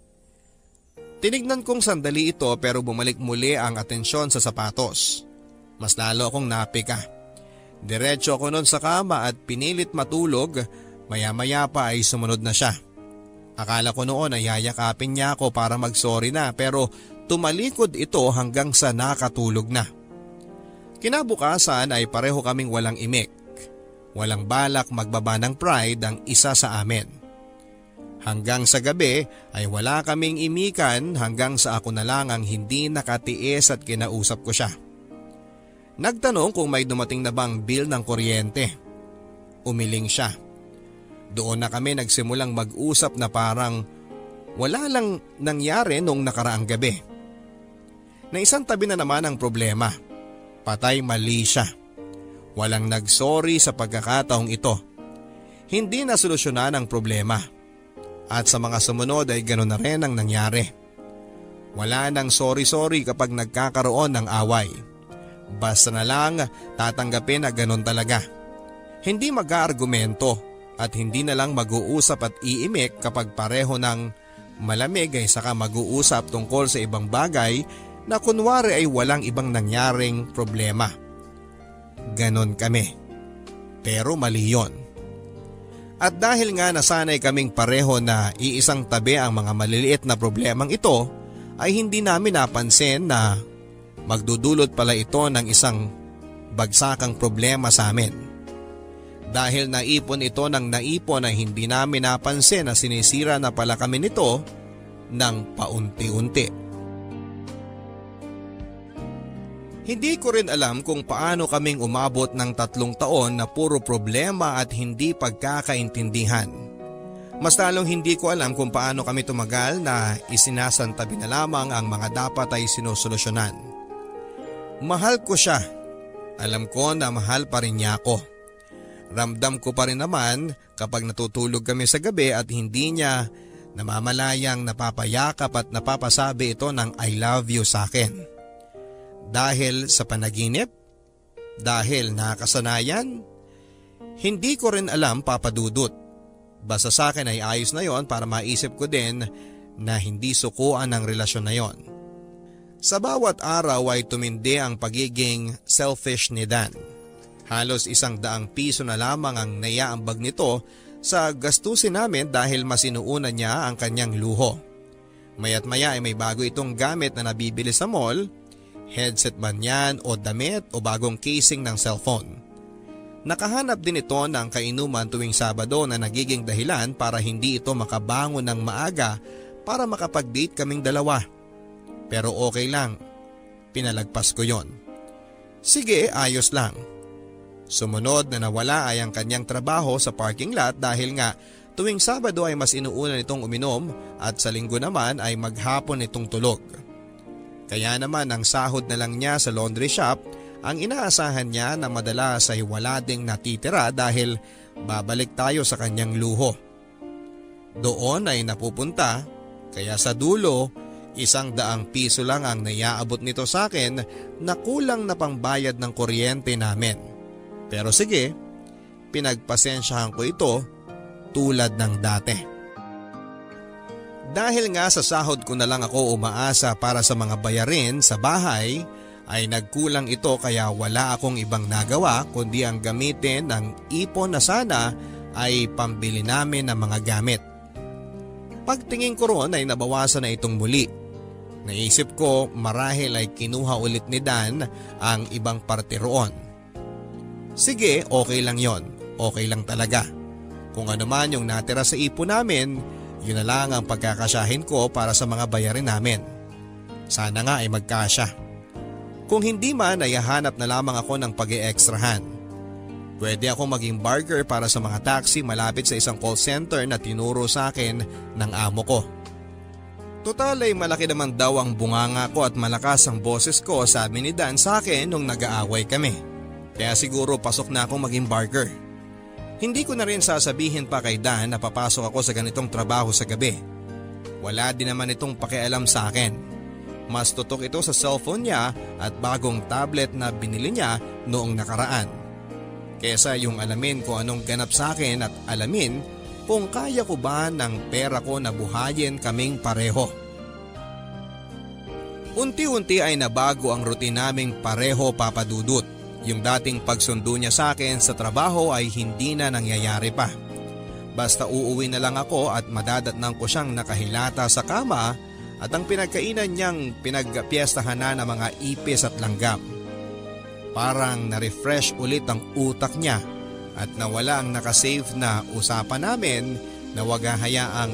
Tinignan kong sandali ito pero bumalik muli ang atensyon sa sapatos. Mas lalo akong napika. Diretso ako nun sa kama at pinilit matulog, maya-maya pa ay sumunod na siya. Akala ko noon ay yayakapin niya ako para mag-sorry na pero tumalikod ito hanggang sa nakatulog na. Kinabukasan ay pareho kaming walang imik. Walang balak magbaba ng pride ang isa sa amin. Hanggang sa gabi ay wala kaming imikan hanggang sa ako na lang ang hindi nakatiis at kinausap ko siya. Nagtanong kung may dumating na bang bill ng kuryente. Umiling siya. Doon na kami nagsimulang mag-usap na parang wala lang nangyari nung nakaraang gabi. Na isang tabi na naman ang problema. Patay mali siya. Walang nagsorry sa pagkakataong ito. Hindi na solusyonan ang problema. At sa mga sumunod ay ganoon na rin ang nangyari. Wala nang sorry-sorry kapag nagkakaroon ng away. Basta na lang tatanggapin na ganoon talaga. Hindi mag-aargumento at hindi na lang mag-uusap at iimik kapag pareho ng malamig ay saka mag-uusap tungkol sa ibang bagay na kunwari ay walang ibang nangyaring problema. Ganon kami. Pero mali yun. At dahil nga nasanay kaming pareho na iisang tabi ang mga maliliit na problemang ito, ay hindi namin napansin na magdudulot pala ito ng isang bagsakang problema sa amin. Dahil naipon ito ng naipon ay hindi namin napansin na sinisira na pala kami nito ng paunti-unti. Hindi ko rin alam kung paano kaming umabot ng 3 taon na puro problema at hindi pagkakaintindihan. Mas lalong hindi ko alam kung paano kami tumagal na isinasantabi na lamang ang mga dapat ay sinusolusyonan. Mahal ko siya. Alam ko na mahal pa rin niya ako. Ramdam ko pa rin naman kapag natutulog kami sa gabi at hindi niya namamalayang napapayakap at napapasabi ito ng I love you sa akin. Dahil sa panaginip? Dahil nakasanayan? Hindi ko rin alam, Papa Dudut. Basta sa akin ay ayos na yon para maisip ko din na hindi sukuan ang relasyon na yon. Sa bawat araw ay tumindi ang pagiging selfish ni Dan. Halos 100 piso na lamang ang naiaambag nito sa gastusin namin dahil mas inuuna niya ang kanyang luho. Maya't maya ay may bago itong gamit na nabibili sa mall. Headset man yan o damit o bagong casing ng cellphone. Nakahanap din ito ng kainuman tuwing Sabado na nagiging dahilan para hindi ito makabangon ng maaga para makapag-date kaming dalawa. Pero okay lang, pinalagpas ko yon. Sige, ayos lang. Sumunod na nawala ay ang kanyang trabaho sa parking lot dahil nga tuwing Sabado ay mas inuuna nitong uminom at sa Linggo naman ay maghapon itong tulog. Kaya naman ang sahod na lang niya sa laundry shop ang inaasahan niya na madalas ay wala ding natitira dahil babalik tayo sa kanyang luho. Doon ay napupunta kaya sa dulo 100 piso lang ang naiaabot nito sa akin na kulang na pangbayad ng kuryente namin. Pero sige, pinagpasensyahan ko ito tulad ng dati. Dahil nga sa sahod ko na lang ako umaasa para sa mga bayarin sa bahay, ay nagkulang ito kaya wala akong ibang nagawa kundi ang gamitin ng ipon na sana ay pambili namin ng mga gamit. Pagtingin ko roon ay nabawasan na itong muli. Naisip ko marahil ay kinuha ulit ni Dan ang ibang parte roon. Sige, okay lang yon. Okay lang talaga. Kung ano man yung natira sa ipon namin, yun na lang ang pagkakasyahin ko para sa mga bayarin namin. Sana nga ay magkasya. Kung hindi man ay hahanap na lamang ako ng pag-e-extrahan. Pwede ako maging barker para sa mga taxi malapit sa isang call center na tinuro sa akin ng amo ko. Total ay malaki naman daw ang bunganga ko at malakas ang boses ko, sabi ni Dan sa akin nung nag-aaway kami. Kaya siguro pasok na akong maging barker. Hindi ko na rin sasabihin pa kay Dan na papasok ako sa ganitong trabaho sa gabi. Wala din naman itong pakialam sa akin. Mas tutok ito sa cellphone niya at bagong tablet na binili niya noong nakaraan. kesa yung alamin kung anong ganap sa akin at alamin kung kaya ko ba ng pera ko na buhayin kaming pareho. Unti-unti ay nabago ang routine naming pareho, Papa Dudut. Yung dating pagsundo niya sa akin sa trabaho ay hindi na nangyayari pa. Basta uuwi na lang ako at madadatnang ko siyang nakahilata sa kama at ang pinagkainan niyang pinagpiestahan na ng mga ipis at langgam. Parang na-refresh ulit ang utak niya at nawala ang nakasave na usapan namin na wag hayaang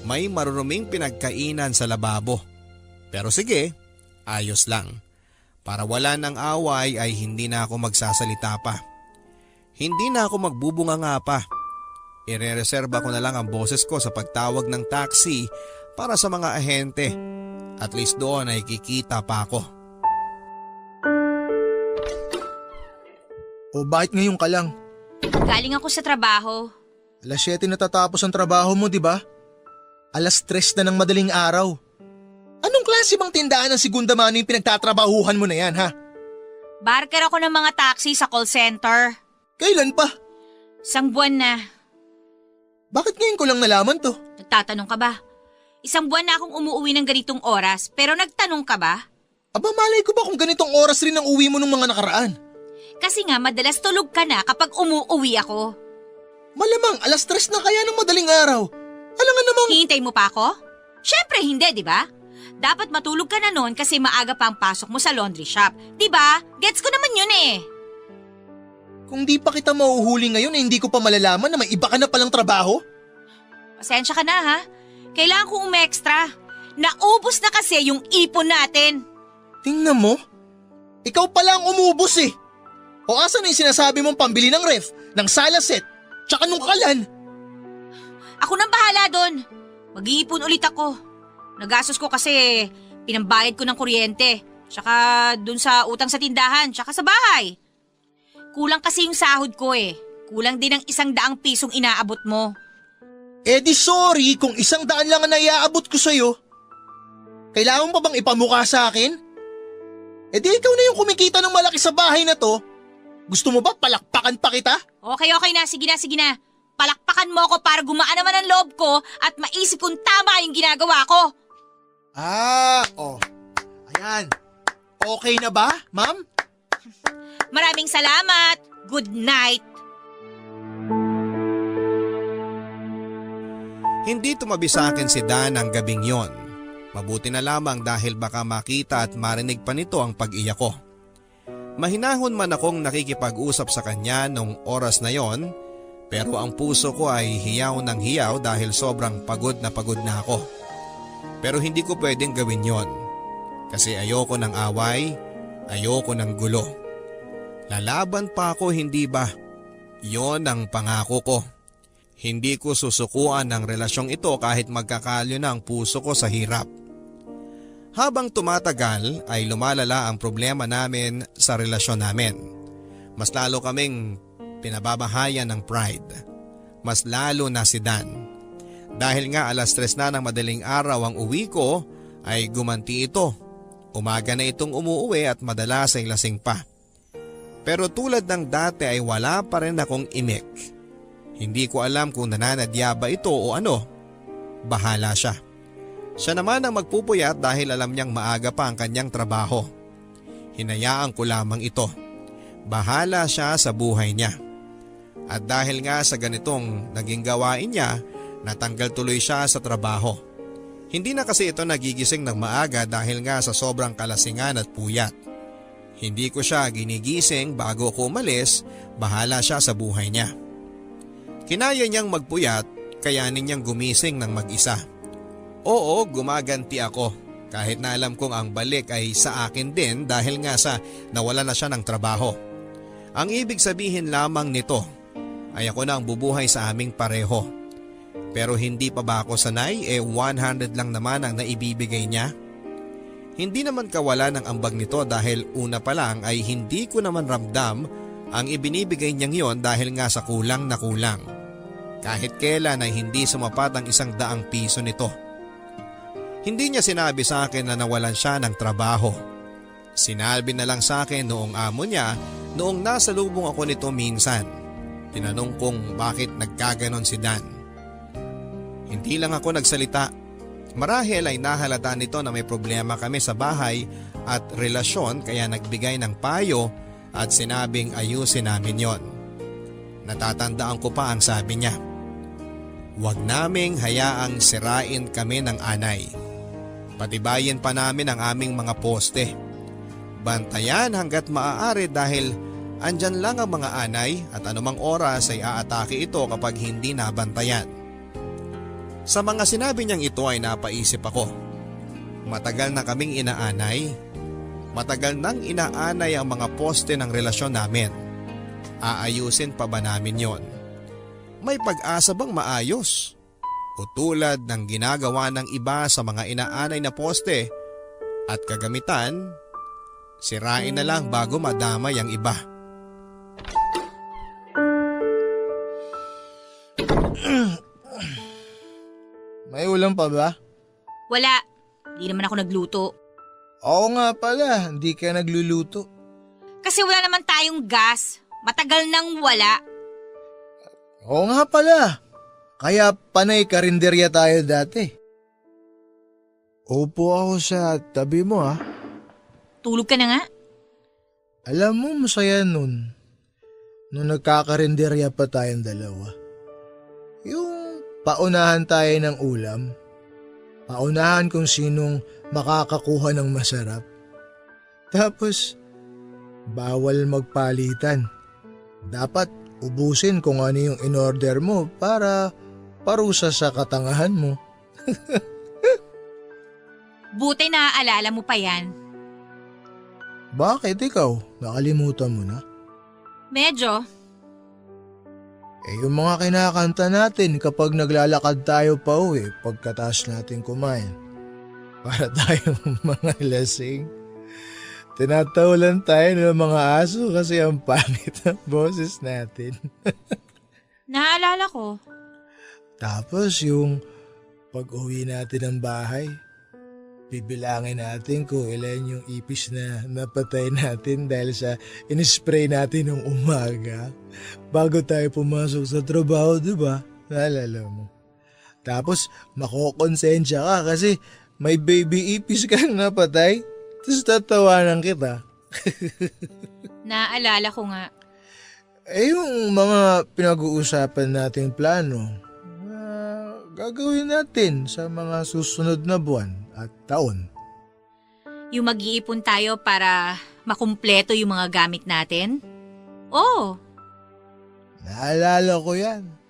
may maruruming pinagkainan sa lababo. Pero sige, ayos lang. Para wala ng away ay hindi na ako magsasalita pa. Hindi na ako magbubunga nga pa. Irereserba ko na lang ang boses ko sa pagtawag ng taxi para sa mga ahente. At least doon ay kikita pa ako. O bakit ngayon ka lang? Galing ako sa trabaho. Alas 7 natatapos ang trabaho mo, di ba? Alas 3 na ng madaling araw. Anong klase bang tindahan ng segunda mano yung pinagtatrabahuhan mo na yan, ha? Barker ako ng mga taxi sa call center. Kailan pa? Isang buwan na. Bakit ngayon ko lang nalaman to? Nagtatanong ka ba? Isang buwan na akong umuwi ng ganitong oras, pero nagtanong ka ba? Aba, malay ko ba kung ganitong oras rin ang uwi mo nung mga nakaraan? Kasi nga madalas tulog ka na kapag umuwi ako. Malamang alas 3 na kaya ng madaling araw. Alam nga namang… Hihintay mo pa ako? Syempre hindi, di ba? Dapat matulog ka na noon kasi maaga pa ang pasok mo sa laundry shop. Di ba? Gets ko naman yun eh. Kung di pa kita mahuhuli ngayon eh, hindi ko pa malalaman na may iba ka na palang trabaho. Pasensya ka na ha. Kailangan ko umextra. Naubos na kasi yung ipon natin. Tingnan mo. Ikaw pala ang umubos eh. O asan na yung sinasabi mong pambili ng ref, ng sala set, tsaka nung kalan? Ako nang bahala doon. Mag-iipon ulit ako. Nagastos ko kasi pinambayad ko ng kuryente. Tsaka dun sa utang sa tindahan, tsaka sa bahay. Kulang kasi yung sahod ko eh. Kulang din ang 100 pisong inaabot mo. Eh di sorry kung 100 lang ang naiaabot ko sa'yo. Kailangan mo pa bang ipamukha sa akin? Eh di ikaw na yung kumikita ng malaki sa bahay na to. Gusto mo ba palakpakan pa kita? Okay na. Sige na. Palakpakan mo ako para gumaan naman ang loob ko at maisip kong tama yung ginagawa ko. Ayan. Okay na ba, ma'am? Maraming salamat. Good night. Hindi tumabi sa akin si Dan ang gabing yon. Mabuti na lamang dahil baka makita at marinig pa nito ang pag-iyak ko. Mahinahon man akong nakikipag-usap sa kanya nung oras na yon, pero ang puso ko ay hiyaw ng hiyaw dahil sobrang pagod na ako. Pero hindi ko pwedeng gawin yon. Kasi ayoko ng away, ayoko ng gulo. Lalaban pa ako, hindi ba? Yon ang pangako ko. Hindi ko susukuan ng relasyong ito kahit magkakalyo na ang puso ko sa hirap. Habang tumatagal ay lumalala ang problema namin sa relasyon namin. Mas lalo kaming pinababahayan ng pride. Mas lalo na si Dan. Dahil nga alas 3 na ng madaling araw ang uwi ko ay gumanti ito. Umaga na itong umuuwi at madalas ay lasing pa. Pero tulad ng dati ay wala pa rin akong imik. Hindi ko alam kung nananadya ba ito o ano. Bahala siya. Siya naman ang magpupuyat dahil alam niyang maaga pa ang kanyang trabaho. Hinayaan ko lamang ito. Bahala siya sa buhay niya. At dahil nga sa ganitong naging gawain niya, natanggal tuloy siya sa trabaho. Hindi na kasi ito nagigising ng maaga dahil nga sa sobrang kalasingan at puyat. Hindi ko siya ginigising bago ko umalis, bahala siya sa buhay niya. Kinaya niyang magpuyat, kayanin niyang gumising ng mag-isa. Oo, gumaganti ako kahit na alam kong ang balik ay sa akin din dahil nga sa nawala na siya ng trabaho. Ang ibig sabihin lamang nito ay ako na ang bubuhay sa aming pareho. Pero hindi pa ba ako sanay 100 lang naman ang naibibigay niya? Hindi naman kawala ng ambag nito dahil una pa lang ay hindi ko naman ramdam ang ibinibigay niyang yon dahil nga sa kulang na kulang. Kahit kailan ay hindi sumapat ang 100 piso nito. Hindi niya sinabi sa akin na nawalan siya ng trabaho. Sinabi na lang sa akin noong amo niya Noong nasa lubong ako nito minsan, tinanong kong bakit nagkaganon si Dan. Hindi lang ako nagsalita. Marahil ay nahalata nito na may problema kami sa bahay at relasyon kaya nagbigay ng payo at sinabing ayusin namin yon. Natatandaan ko pa ang sabi niya. Huwag naming hayaang sirain kami ng anay. Patibayin pa namin ang aming mga poste. Bantayan hanggat maaari dahil andyan lang ang mga anay at anumang oras ay aatake ito kapag hindi nabantayan. Sa mga sinabi niyang ito ay napaisip ako. Matagal na kaming inaanay. Matagal nang inaanay ang mga poste ng relasyon namin. Aayusin pa ba namin yon? May pag-asa bang maayos? O tulad ng ginagawa ng iba sa mga inaanay na poste at kagamitan, sirain na lang bago madamay ang iba. May ulam pa ba? Wala. Di naman ako nagluto. Oo nga pala, hindi ka nagluluto. Kasi wala naman tayong gas. Matagal nang wala. Oo nga pala, kaya panay karinderya tayo dati. Upo ako sa tabi mo ha. Tulog ka na nga. Alam mo masaya nun, nung nagkakarinderya pa tayong dalawa. Yung paunahan tayo ng ulam, paunahan kung sinong makakakuha ng masarap. Tapos, bawal magpalitan. Dapat ubusin kung ano yung in-order mo para parusa sa katangahan mo. Buti naaalala mo pa yan. Bakit ikaw? Nakalimutan mo na? Medyo. Yung mga kinakanta natin kapag naglalakad tayo pa uwi pagkatapos natin kumain. Para tayong mga lasing. Tinatawalan tayo ng mga aso kasi ang pangit ng boses natin. Naaalala ko. Tapos yung pag-uwi natin ng bahay, bibilangin natin kung ilan yung ipis na napatay natin dahil sa in-spray natin nung umaga bago tayo pumasok sa trabaho, di ba? Naalala mo. Tapos makokonsensya ka kasi may baby ipis kang napatay. Tapos tatawanan kita. Naaalala ko nga. Yung mga pinag-uusapan nating plano, gagawin natin sa mga susunod na buwan at taon. Yung mag-iipon tayo para makumpleto yung mga gamit natin? Oo. Naalala ko yan.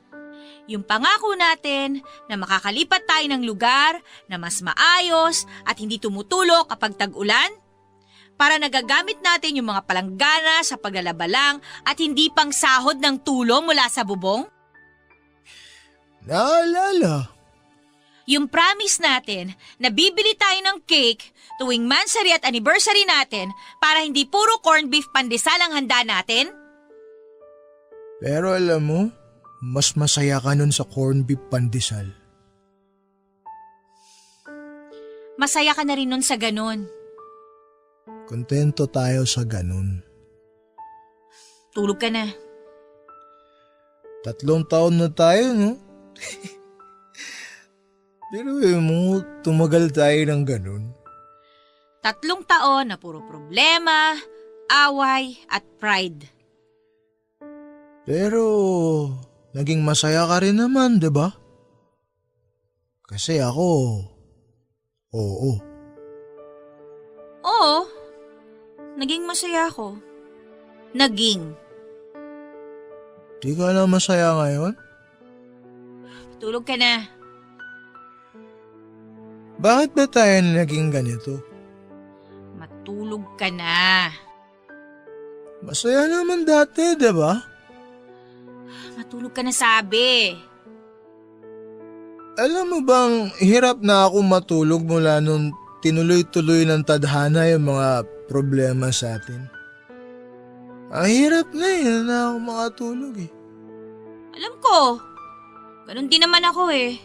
Yung pangako natin na makakalipat tayo ng lugar na mas maayos at hindi tumutulog kapag tag-ulan para nagagamit natin yung mga palanggana sa paglalabalang at hindi pang sahod ng tulong mula sa bubong. Naalala. Yung promise natin na bibili tayo ng cake tuwing mansary at anniversary natin para hindi puro corned beef pandesal ang handa natin. Pero alam mo, mas masaya ka nun sa corned beef pandesal. Masaya ka na rin nun sa ganun. Kontento tayo sa ganun. Tulog ka na. 3 taon na tayo, no? Pero mo, tumagal tayo ng ganun. 3 taon na puro problema, away at pride. Pero naging masaya ka rin naman, di ba? Kasi ako, oo. Oo, naging masaya ako. Naging. Di ka na masaya ngayon? Tulog ka na. Bakit ba tayo naging ganito? Matulog ka na. Masaya naman dati, di ba? Matulog ka na sabi. Alam mo bang hirap na ako matulog mula nung tinuloy-tuloy ng tadhana yung mga problema sa atin. Ang hirap na ako makatulog eh. Alam ko. Ganun din naman ako eh.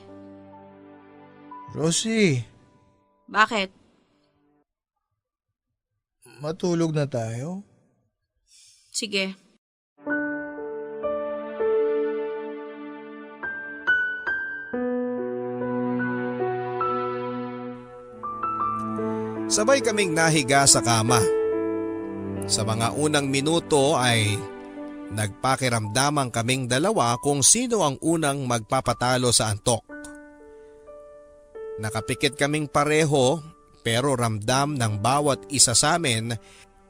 Rosie, Bakit? matulog na tayo? Sige. Sabay kaming nahiga sa kama. Sa mga unang minuto ay nagpakiramdaman kaming dalawa kung sino ang unang magpapatalo sa antok. Nakapikit kaming pareho pero ramdam ng bawat isa sa amin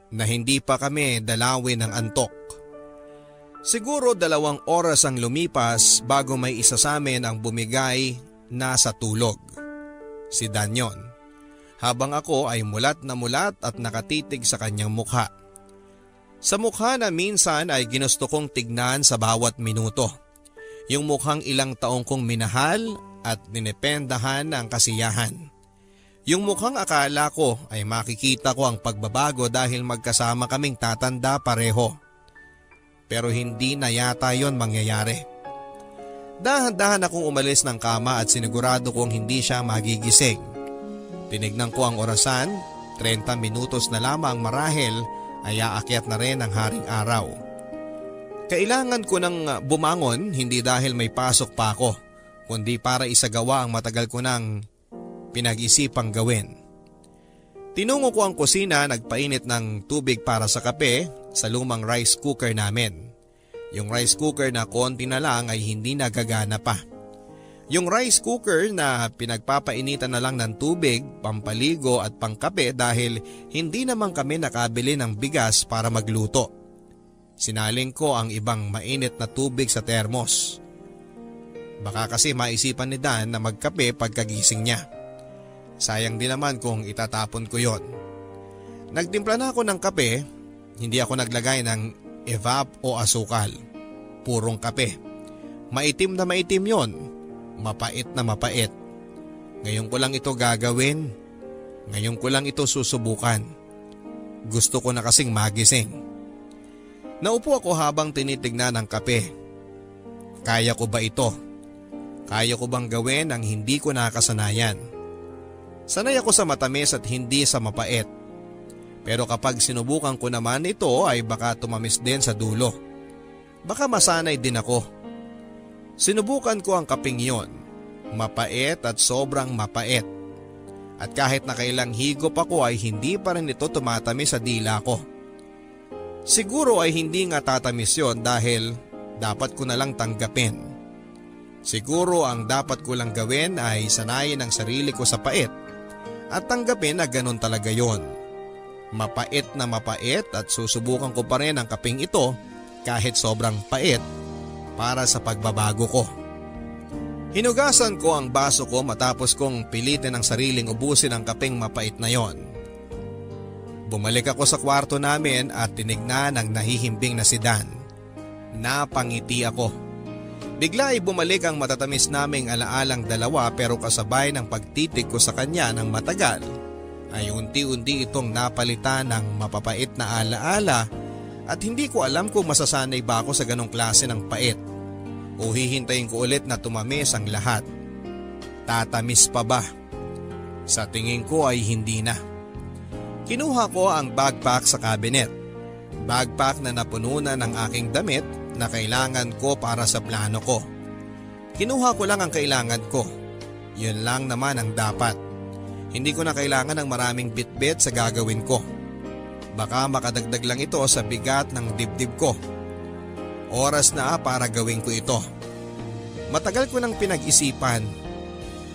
na hindi pa kami dalawin ng antok. Siguro 2 oras ang lumipas bago may isa sa amin ang bumigay na sa tulog. Si Danyon. Habang ako ay mulat na mulat at nakatitig sa kanyang mukha. Sa mukha na minsan ay ginusto kong tignan sa bawat minuto. Yung mukhang ilang taong kong minahal at ninependahan ng kasiyahan. Yung mukhang akala ko ay makikita ko ang pagbabago dahil magkasama kaming tatanda pareho. Pero hindi na yata yon mangyayari. Dahan-dahan akong umalis ng kama at sinigurado kong hindi siya magigising. Tinignan ko ang orasan, 30 minutos na lamang marahil ay aakyat na rin ang haring araw. Kailangan ko nang bumangon hindi dahil may pasok pa ako, kundi para isagawa ang matagal ko nang pinag-isipang gawin. Tinungo ko ang kusina, nagpainit ng tubig para sa kape sa lumang rice cooker namin. Yung rice cooker na konti na lang ay hindi nagagana pa. Yung rice cooker na pinagpapainitan na lang ng tubig, pampaligo at pangkape dahil hindi naman kami nakabili ng bigas para magluto. Sinaling ko ang ibang mainit na tubig sa termos. Baka kasi maisipan ni Dan na magkape pagkagising niya. Sayang din naman kung itatapon ko yon. Nagtimpla na ako ng kape, hindi ako naglagay ng evap o asukal. Purong kape. Maitim na maitim yon. Mapait na mapait. Ngayon ko lang ito gagawin. Ngayon ko lang ito susubukan. Gusto ko na kasing magising. Naupo ako habang tinitignan ang kape. Kaya ko ba ito? Kaya ko bang gawin ang hindi ko nakasanayan? Sanay ako sa matamis at hindi sa mapait. Pero kapag sinubukan ko naman ito ay baka tumamis din sa dulo. Baka masanay din ako. Sinubukan ko ang kaping yon, mapait at sobrang mapait. At kahit nakailang higop ako ay hindi pa rin ito tumatamis sa dila ko. Siguro ay hindi nga tatamis yon dahil dapat ko na lang tanggapin. Siguro ang dapat ko lang gawin ay sanayin ang sarili ko sa pait at tanggapin na ganun talaga yon. Mapait na mapait at susubukan ko pa rin ang kaping ito kahit sobrang pait. Para sa pagbabago ko. Hinugasan ko ang baso ko matapos kong pilitin ang sariling ubusin ang kapeng mapait na yon. Bumalik ako sa kwarto namin at tinignan ang nahihimbing na si Dan. Napangiti ako. Bigla ay bumalik ang matatamis naming alaalang dalawa pero kasabay ng pagtitig ko sa kanya ng matagal ay unti-unti itong napalitan ng mapapait na alaala. At hindi ko alam kung masasanay ba ako sa ganong klase ng pait o hihintayin ko ulit na tumamis ang lahat. Tatamis pa ba? Sa tingin ko ay hindi na. Kinuha ko ang backpack sa cabinet. Backpack na napuno na ng aking damit na kailangan ko para sa plano ko. Kinuha ko lang ang kailangan ko. Yun lang naman ang dapat. Hindi ko na kailangan ng maraming bitbit sa gagawin ko. Baka makadagdag lang ito sa bigat ng dibdib ko. Oras na para gawin ko ito. Matagal ko nang pinag-isipan.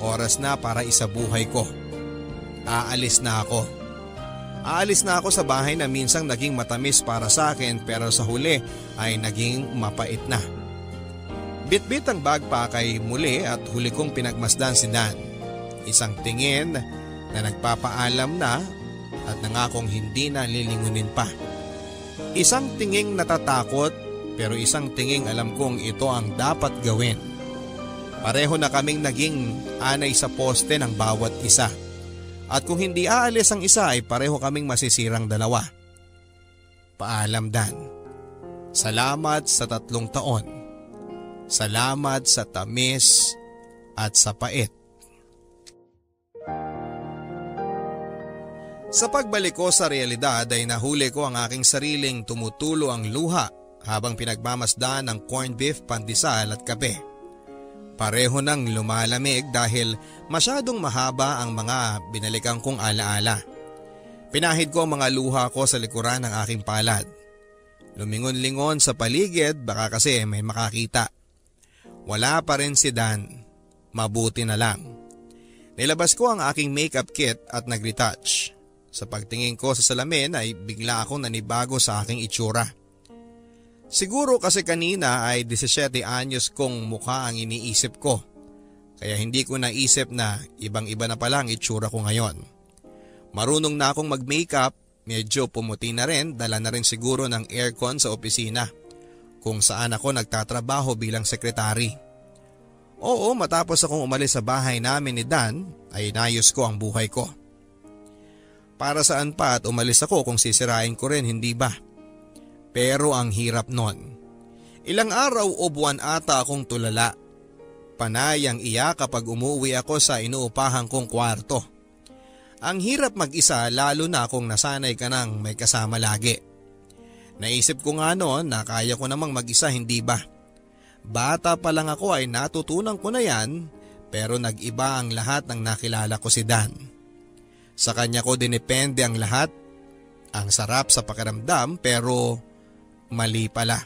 Oras na para isabuhay ko. Aalis na ako. Aalis na ako sa bahay na minsang naging matamis para sa akin pero sa huli ay naging mapait na. Bitbit ang backpack ay muli at huli kong pinagmasdan si Dan. Isang tingin na nagpapaalam na at nangakong hindi na lilingunin pa. Isang tinging natatakot pero isang tinging alam kong ito ang dapat gawin. Pareho na kaming naging anay sa poste ng bawat isa. At kung hindi aalis ang isa ay pareho kaming masisirang dalawa. Paalam Dan. Salamat sa 3 taon. Salamat sa tamis at sa pait. Sa pagbalik ko sa realidad ay nahuli ko ang aking sariling tumutulo ang luha habang pinagmamasdan ng corned beef, pandesal at kape. Pareho nang lumalamig dahil masyadong mahaba ang mga binalikan kong alaala. Pinahid ko ang mga luha ko sa likuran ng aking palad. Lumingon-lingon sa paligid baka kasi may makakita. Wala pa rin si Dan. Mabuti na lang. Nilabas ko ang aking makeup kit at nag-retouch. Sa pagtingin ko sa salamin ay bigla akong nanibago sa aking itsura. Siguro kasi kanina ay 17 anyos kong mukha ang iniisip ko. Kaya hindi ko naisip na ibang-iba na pala ang itsura ko ngayon. Marunong na akong mag-makeup, medyo pumuti na rin, dala na rin siguro ng aircon sa opisina kung saan ako nagtatrabaho bilang sekretary. Oo, matapos akong umalis sa bahay namin ni Dan ay inayos ko ang buhay ko. Para saan pa at umalis ako kung sisirain ko rin, hindi ba? Pero ang hirap nun. Ilang araw o buwan ata akong tulala. Panay ang iyak kapag umuwi ako sa inuupahan kong kwarto. Ang hirap mag-isa lalo na kung nasanay ka nang may kasama lagi. Naisip ko nga noon na kaya ko namang mag-isa, hindi ba? Bata pa lang ako ay natutunan ko na yan, pero nag-iba ang lahat ng nakilala ko si Dan. Sa kanya ko dinepende ang lahat. Ang sarap sa pakiramdam pero mali pala.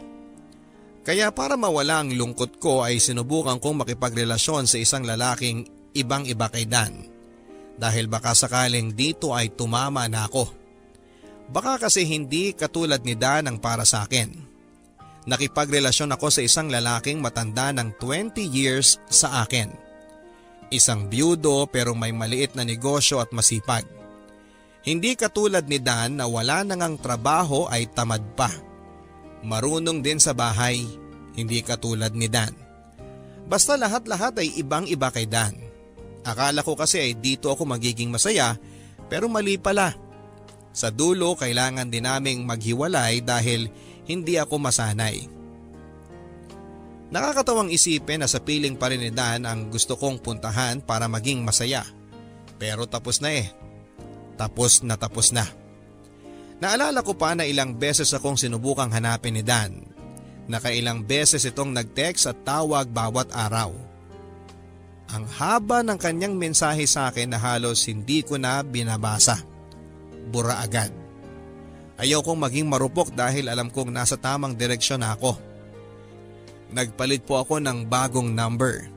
Kaya para mawala ang lungkot ko ay sinubukan kong makipagrelasyon sa isang lalaking ibang-iba kay Dan. Dahil baka sakaling dito ay tumama na ako. Baka kasi hindi katulad ni Dan ang para sa akin. Nakipagrelasyon ako sa isang lalaking matanda ng 20 years sa akin. Isang byudo pero may maliit na negosyo at masipag. Hindi katulad ni Dan na wala nang trabaho ay tamad pa. Marunong din sa bahay, hindi katulad ni Dan. Basta lahat-lahat ay ibang-iba kay Dan. Akala ko kasi ay dito ako magiging masaya pero mali pala. Sa dulo kailangan din naming maghiwalay dahil hindi ako masanay. Nakakatawang isipin na sa piling pa rin ni Dan ang gusto kong puntahan para maging masaya. Pero tapos na eh. Tapos na. Naalala ko pa na ilang beses akong sinubukang hanapin ni Dan. Nakailang beses itong nag-text at tawag bawat araw. Ang haba ng kanyang mensahe sa akin na halos hindi ko na binabasa. Bura agad. Ayaw kong maging marupok dahil alam kong nasa tamang direksyon ako. Nagpalit po ako ng bagong number.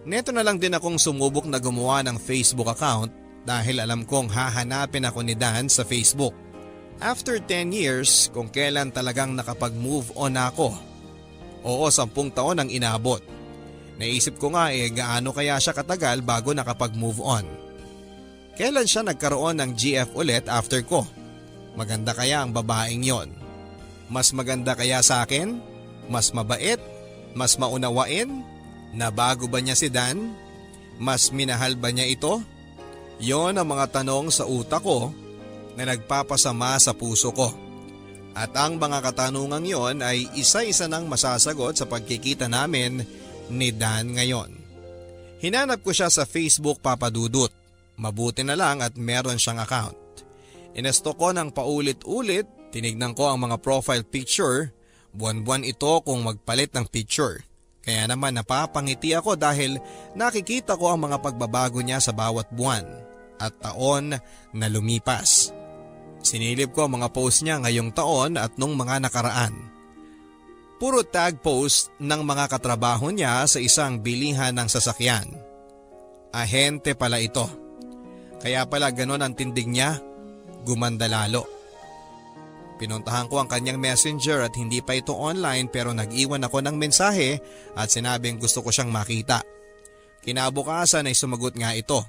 Neto na lang din akong sumubok na gumawa ng Facebook account dahil alam kong hahanapin ako ni Dan sa Facebook. After 10 years, kung kailan talagang nakapag-move on ako. Oo, 10 taon ang inabot. Naisip ko nga gaano kaya siya katagal bago nakapag-move on. Kailan siya nagkaroon ng GF ulit after ko? Maganda kaya ang babaeng yon? Mas maganda kaya sa akin? Mas mabait? Mas maunawain? Nabago ba niya si Dan? Mas minahal ba niya ito? Yon ang mga tanong sa utak ko na nagpapasama sa puso ko. At ang mga katanungang yon ay isa-isa nang masasagot sa pagkikita namin ni Dan ngayon. Hinanap ko siya sa Facebook, Papa Dudut. Mabuti na lang at meron siyang account. Inesto ko ng paulit-ulit, tinignan ko ang mga profile picture. Buwan-buwan ito kung magpalit ng picture. Kaya naman napapangiti ako dahil nakikita ko ang mga pagbabago niya sa bawat buwan at taon na lumipas. Sinilip ko ang mga post niya ngayong taon at nung mga nakaraan. Puro tag post ng mga katrabaho niya sa isang bilihan ng sasakyan. Ahente pala ito. Kaya pala ganon ang tindig niya, gumanda lalo. Pinuntahan ko ang kanyang messenger at hindi pa ito online pero nag-iwan ako ng mensahe at sinabing gusto ko siyang makita. Kinabukasan ay sumagot nga ito.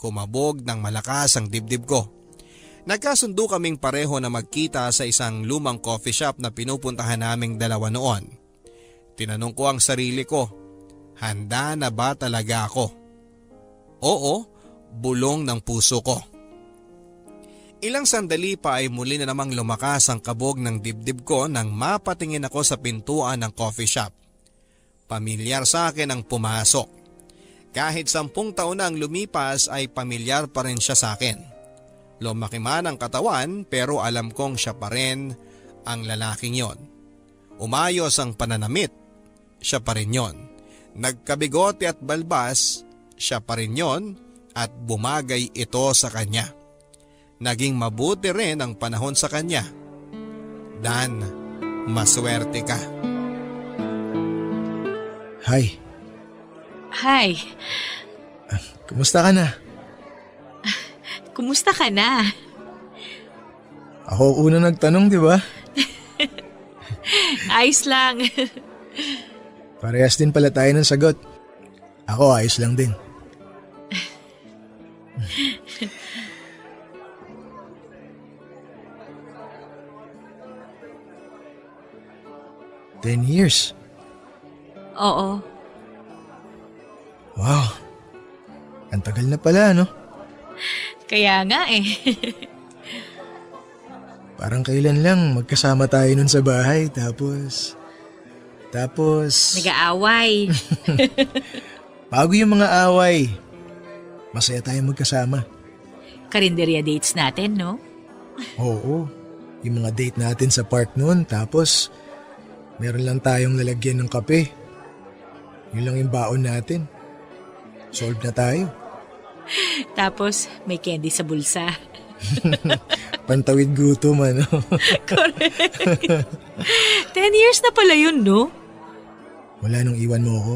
Kumabog ng malakas ang dibdib ko. Nagkasundo kaming pareho na magkita sa isang lumang coffee shop na pinupuntahan naming dalawa noon. Tinanong ko ang sarili ko, handa na ba talaga ako? Oo, bulong ng puso ko. Ilang sandali pa ay muli na namang lumakas ang kabog ng dibdib ko nang mapatingin ako sa pintuan ng coffee shop. Pamilyar sa akin ang pumasok. Kahit 10 taon na ang lumipas ay pamilyar pa rin siya sa akin. Lumaki man ang katawan pero alam kong siya pa rin ang lalaking yon. Umayos ang pananamit, siya pa rin yon. Nagkabigote at balbas, siya pa rin yon at bumagay ito sa kanya. Naging mabuti rin ang panahon sa kanya. Dan, maswerte ka. Hi, Hi, kumusta ka na? kumusta ka na? Ako una nagtanong, di ba? Ayos lang. Parehas din pala tayo ng sagot. Ako ayos lang din. 10 years. Oo. Wow. Ang tagal na pala, no? Kaya nga eh. Parang kailan lang magkasama tayo nun sa bahay tapos... Nag-aaway. Bago yung mga away, masaya tayong magkasama. Karinderya dates natin, no? Oo, yung mga date natin sa park noon tapos meron lang tayong lalagyan ng kape. Yun lang yung baon natin. Solve na tayo. Tapos may candy sa bulsa. Pantawid gutom, ano? Correct. 10 years na pala yun, no? Wala nung iwan mo ako?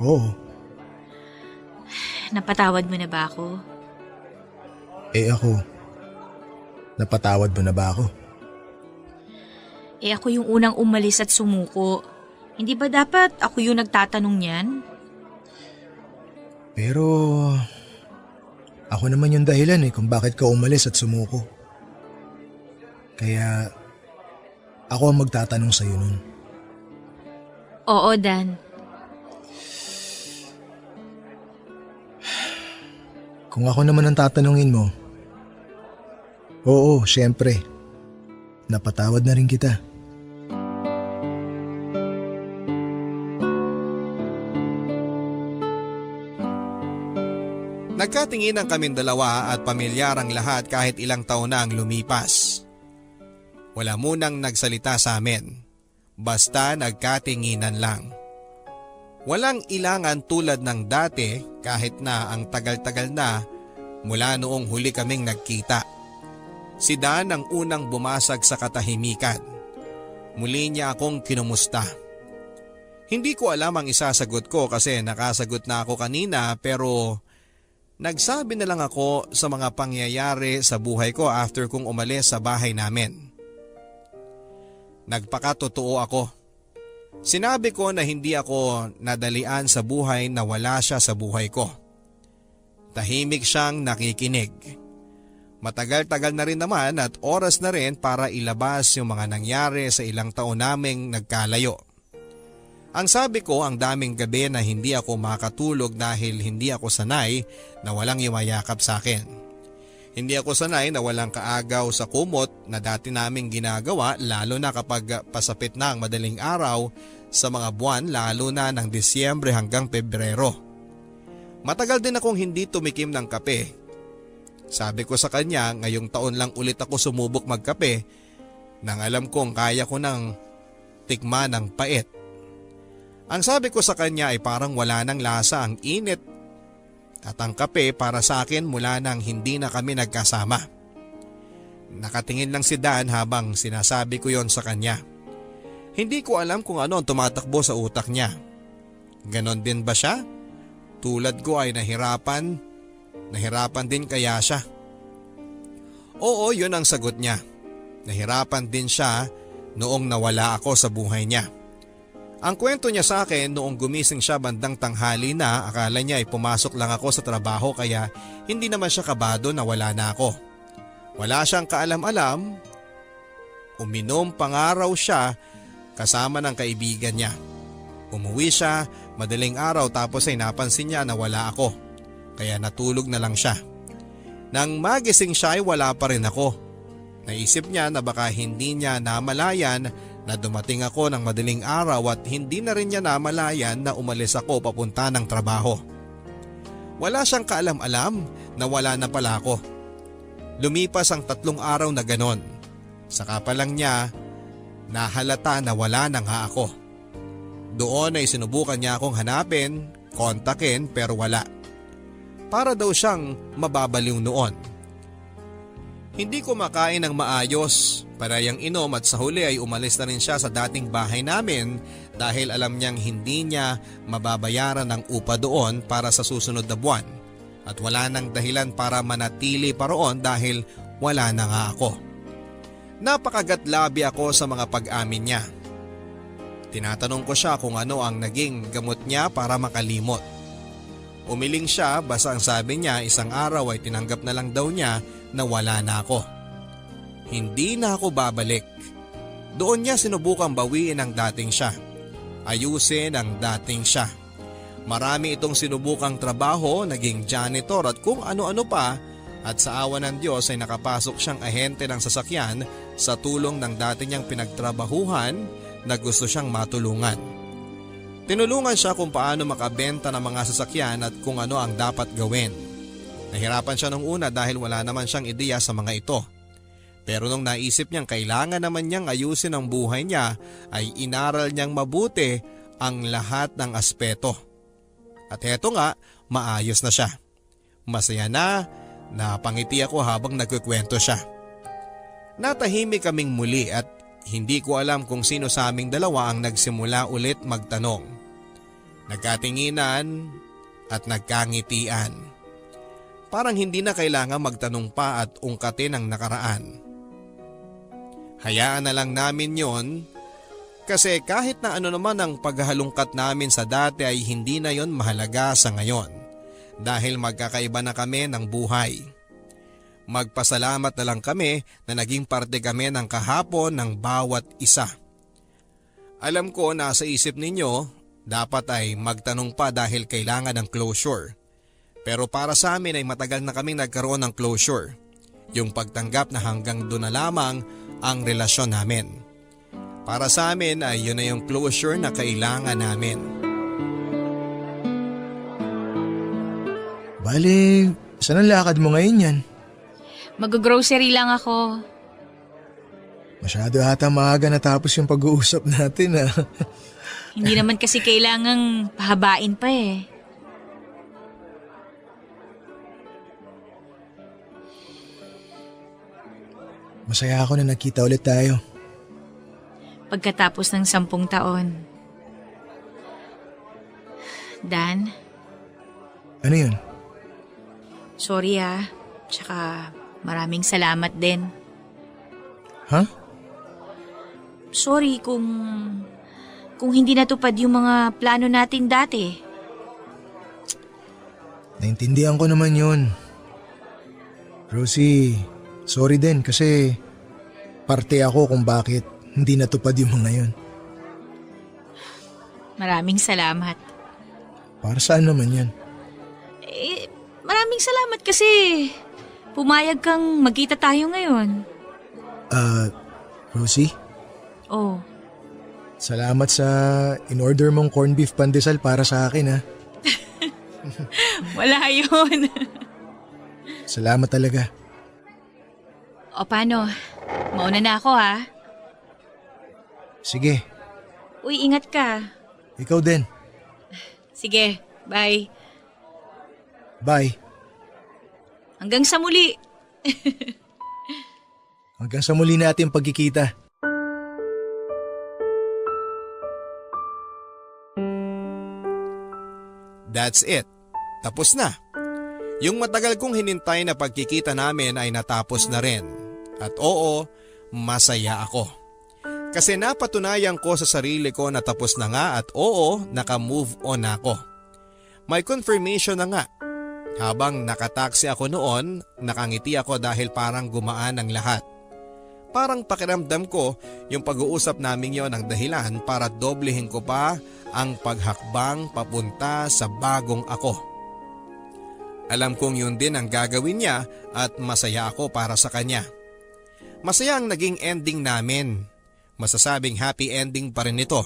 Oo. Napatawad mo na ba ako? Ako. Napatawad mo na ba ako? Ako yung unang umalis at sumuko. Hindi ba dapat ako yung nagtatanong niyan? Pero... ako naman yung dahilan kung bakit ka umalis at sumuko. Kaya... ako ang magtatanong sa'yo nun. Oo, Dan. Kung ako naman ang tatanungin mo, oo, syempre. Napatawad na rin kita. Nagkatingin ang kaming dalawa at pamilyar ang lahat kahit ilang taon na ang lumipas. Wala munang nagsalita sa amin. Basta nagkatinginan lang. Walang ilangan tulad ng dati kahit na ang tagal-tagal na mula noong huli kaming nagkita. Si Dan ang unang bumasag sa katahimikan. Muli niya akong kinumusta. Hindi ko alam ang isasagot ko kasi nakasagot na ako kanina pero nagsabi na lang ako sa mga pangyayari sa buhay ko after kong umalis sa bahay namin. Nagpakatotoo ako. Sinabi ko na hindi ako nadalian sa buhay na wala siya sa buhay ko. Tahimik siyang nakikinig. Matagal-tagal na rin naman at oras na rin para ilabas yung mga nangyari sa ilang taon naming nagkalayo. Ang sabi ko ang daming gabi na hindi ako makatulog dahil hindi ako sanay na walang yumayakap sa akin. Hindi ako sanay na walang kaagaw sa kumot na dati naming ginagawa lalo na kapag pasapit na ang madaling araw sa mga buwan lalo na ng Disyembre hanggang Pebrero. Matagal din akong hindi tumikim ng kape. Sabi ko sa kanya ngayong taon lang ulit ako sumubok magkape nang alam kong kaya ko nang tikman ng pait. Ang sabi ko sa kanya ay parang wala nang lasa ang init at ang kape para sa akin mula nang hindi na kami nagkasama. Nakatingin lang si Dan habang sinasabi ko yon sa kanya. Hindi ko alam kung ano ang tumatakbo sa utak niya. Ganon din ba siya? Tulad ko ay nahirapan din kaya siya? Oo, yun ang sagot niya. Nahirapan din siya noong nawala ako sa buhay niya. Ang kwento niya sa akin noong gumising siya bandang tanghali na akala niya ay pumasok lang ako sa trabaho kaya hindi naman siya kabado na wala na ako. Wala siyang kaalam-alam. Uminom pangaraw siya kasama ng kaibigan niya. Umuwi siya madaling araw tapos ay napansin niya na wala ako. Kaya natulog na lang siya. Nang magising siya ay wala pa rin ako. Naisip niya na baka hindi niya namalayan na dumating ako ng madaling araw at hindi na rin niya namalayan na umalis ako papunta ng trabaho. Wala siyang kaalam-alam na wala na pala ako. Lumipas ang 3 araw na ganon. Saka pa lang niya nahalata na wala na nga ako. Doon ay sinubukan niya akong hanapin, kontakin pero wala. Para daw siyang mababaliw noon. Hindi ko makain ng maayos, parayang inom at sa huli ay umalis na rin siya sa dating bahay namin dahil alam niyang hindi niya mababayaran ng upa doon para sa susunod na buwan at wala nang dahilan para manatili pa roon dahil wala na nga ako. Napakagatlabi ako sa mga pag-amin niya. Tinatanong ko siya kung ano ang naging gamot niya para makalimot. Umiling siya basta ang sabi niya isang araw ay tinanggap na lang daw niya na wala na ako. Hindi na ako babalik. Doon niya sinubukang bawiin ang dating siya. Ayusin ang dating siya. Marami itong sinubukang trabaho, naging janitor at kung ano-ano pa at sa awa ng Diyos ay nakapasok siyang ahente ng sasakyan sa tulong ng dati niyang pinagtrabahuhan na gusto siyang matulungan. Tinulungan siya kung paano makabenta ng mga sasakyan at kung ano ang dapat gawin. Nahirapan siya nung una dahil wala naman siyang ideya sa mga ito. Pero nung naisip niyang kailangan naman niyang ayusin ang buhay niya ay inaral niyang mabuti ang lahat ng aspeto. At heto nga, maayos na siya. Masaya na, napangiti ako habang nagkukwento siya. Natahimik kaming muli at hindi ko alam kung sino sa aming dalawa ang nagsimula ulit magtanong. Nagkatinginan at nagkangitian. Parang hindi na kailangan magtanong pa at ungkatin ang nakaraan. Hayaan na lang namin yon kasi kahit na ano naman ang paghalungkat namin sa dati ay hindi na yon mahalaga sa ngayon dahil magkakaiba na kami ng buhay. Magpasalamat na lang kami na naging parte kami ng kahapon ng bawat isa. Alam ko na sa isip ninyo dapat ay magtanong pa dahil kailangan ng closure. Pero para sa amin ay matagal na kaming nagkaroon ng closure. Yung pagtanggap na hanggang doon na lamang ang relasyon namin. Para sa amin ay yun na yung closure na kailangan namin. Bale, saan ang lakad mo ngayon yan? Mag-grocery lang ako. Masyado ata maaga natapos yung pag-uusap natin Hindi naman kasi kailangang pahabain pa eh. Masaya ako na nagkita ulit tayo. Pagkatapos ng 10 taon. Dan, Ano yun? sorry ah. Tsaka maraming salamat din. Ha? Sorry kung hindi natupad yung mga plano natin dati. Naintindihan ko naman yun. Rosie, sorry din kasi parte ako kung bakit hindi natupad yung mga yun. Maraming salamat. Para saan naman yan? Maraming salamat kasi pumayag kang magkita tayo ngayon. Rosie, Oh, salamat sa in-order mong corned beef pandesal para sa akin wala yun. Salamat talaga. O paano? Mauna na ako ha. Sige, Uy, ingat ka. ikaw din. Sige, bye. Bye. Hanggang sa muli. Hanggang sa muli natin pagkikita. That's it. Tapos na. Yung matagal kong hinintay na pagkikita namin ay natapos na rin. At oo, masaya ako. Kasi napatunayan ko sa sarili ko na tapos na nga at oo, naka-move on ako. May confirmation na nga. Habang nakataksi ako noon, nakangiti ako dahil parang gumaan ang lahat. Parang pakiramdam ko yung pag-uusap namin yon ang dahilan para doblehin ko pa ang paghakbang papunta sa bagong ako. Alam kong yun din ang gagawin niya at masaya ako para sa kanya. Masaya ang naging ending namin. Masasabing happy ending pa rin ito.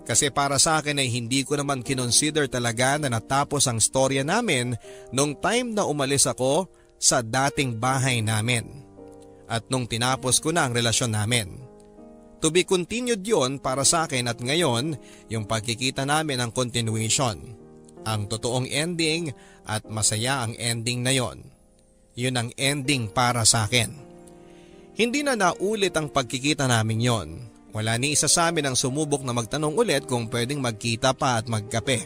Kasi para sa akin ay hindi ko naman kinonsider talaga na natapos ang storya namin nung time na umalis ako sa dating bahay namin. At nung tinapos ko na ang relasyon namin. To be continued yon para sa akin at ngayon yung pagkikita namin ang continuation. Ang totoong ending at masaya ang ending na yon. Yun ang ending para sa akin. Hindi na naulit ang pagkikita namin yon. Wala ni isa sa amin ang sumubok na magtanong ulit kung pwedeng magkita pa at magkape.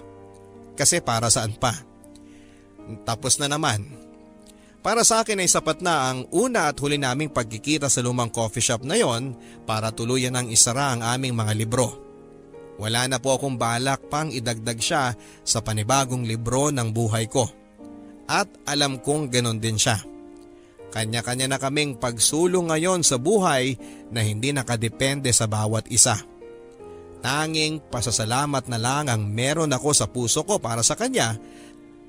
Kasi para saan pa? Tapos na naman. Para sa akin ay sapat na ang una at huli naming pagkikita sa lumang coffee shop na yon para tuluyan ang isara ang aming mga libro. Wala na po akong balak pang idagdag siya sa panibagong libro ng buhay ko. At alam kong ganon din siya. Kanya-kanya na kaming pagsulong ngayon sa buhay na hindi nakadepende sa bawat isa. Tanging pasasalamat na lang ang meron ako sa puso ko para sa kanya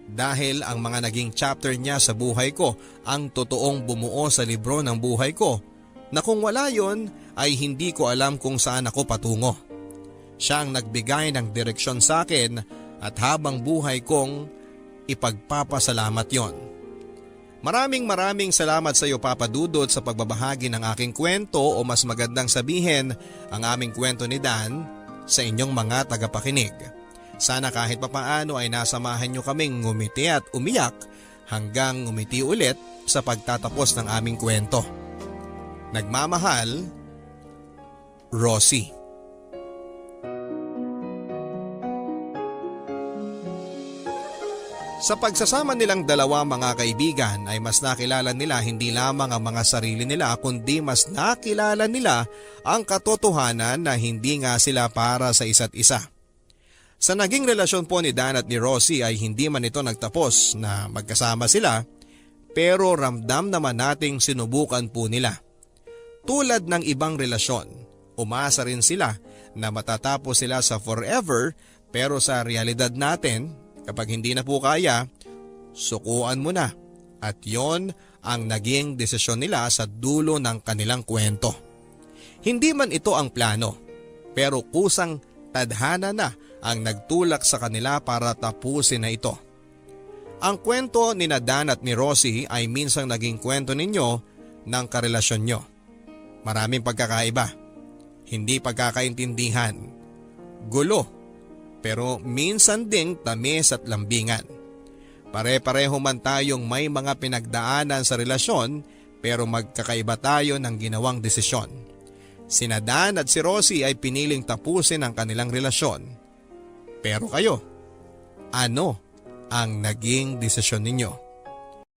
dahil ang mga naging chapter niya sa buhay ko ang totoong bumuo sa libro ng buhay ko na kung wala yon ay hindi ko alam kung saan ako patungo. Siya ang nagbigay ng direksyon sa akin at habang buhay kong ipagpapasalamat yon. Maraming salamat sa iyo Papa Dudut sa pagbabahagi ng aking kwento o mas magandang sabihin ang aming kwento ni Dan sa inyong mga tagapakinig. Sana kahit papaano ay nasamahan nyo kaming ngumiti at umiyak hanggang ngumiti ulit sa pagtatapos ng aming kwento. Nagmamahal, Rosie. Sa pagsasama nilang dalawa mga kaibigan ay mas nakilala nila hindi lamang ang mga sarili nila kundi mas nakilala nila ang katotohanan na hindi nga sila para sa isa't isa. Sa naging relasyon po ni Dan at ni Rosie ay hindi man ito nagtapos na magkasama sila pero ramdam naman nating sinubukan po nila. Tulad ng ibang relasyon, umasa rin sila na matatapos sila sa forever pero sa realidad natin, kapag hindi na po kaya, sukuan mo na at yon ang naging desisyon nila sa dulo ng kanilang kwento. Hindi man ito ang plano pero kusang tadhana na ang nagtulak sa kanila para tapusin na ito. Ang kwento ni Dan at ni Rosie ay minsang naging kwento ninyo ng karelasyon nyo. Maraming pagkakaiba, hindi pagkakaintindihan, gulo, pero minsan ding tamis at lambingan. Pare-pareho man tayong may mga pinagdaanan sa relasyon pero magkakaiba tayo ng ginawang desisyon. Sina Dan at si Rosie ay piniling tapusin ang kanilang relasyon. Pero kayo, ano ang naging desisyon ninyo?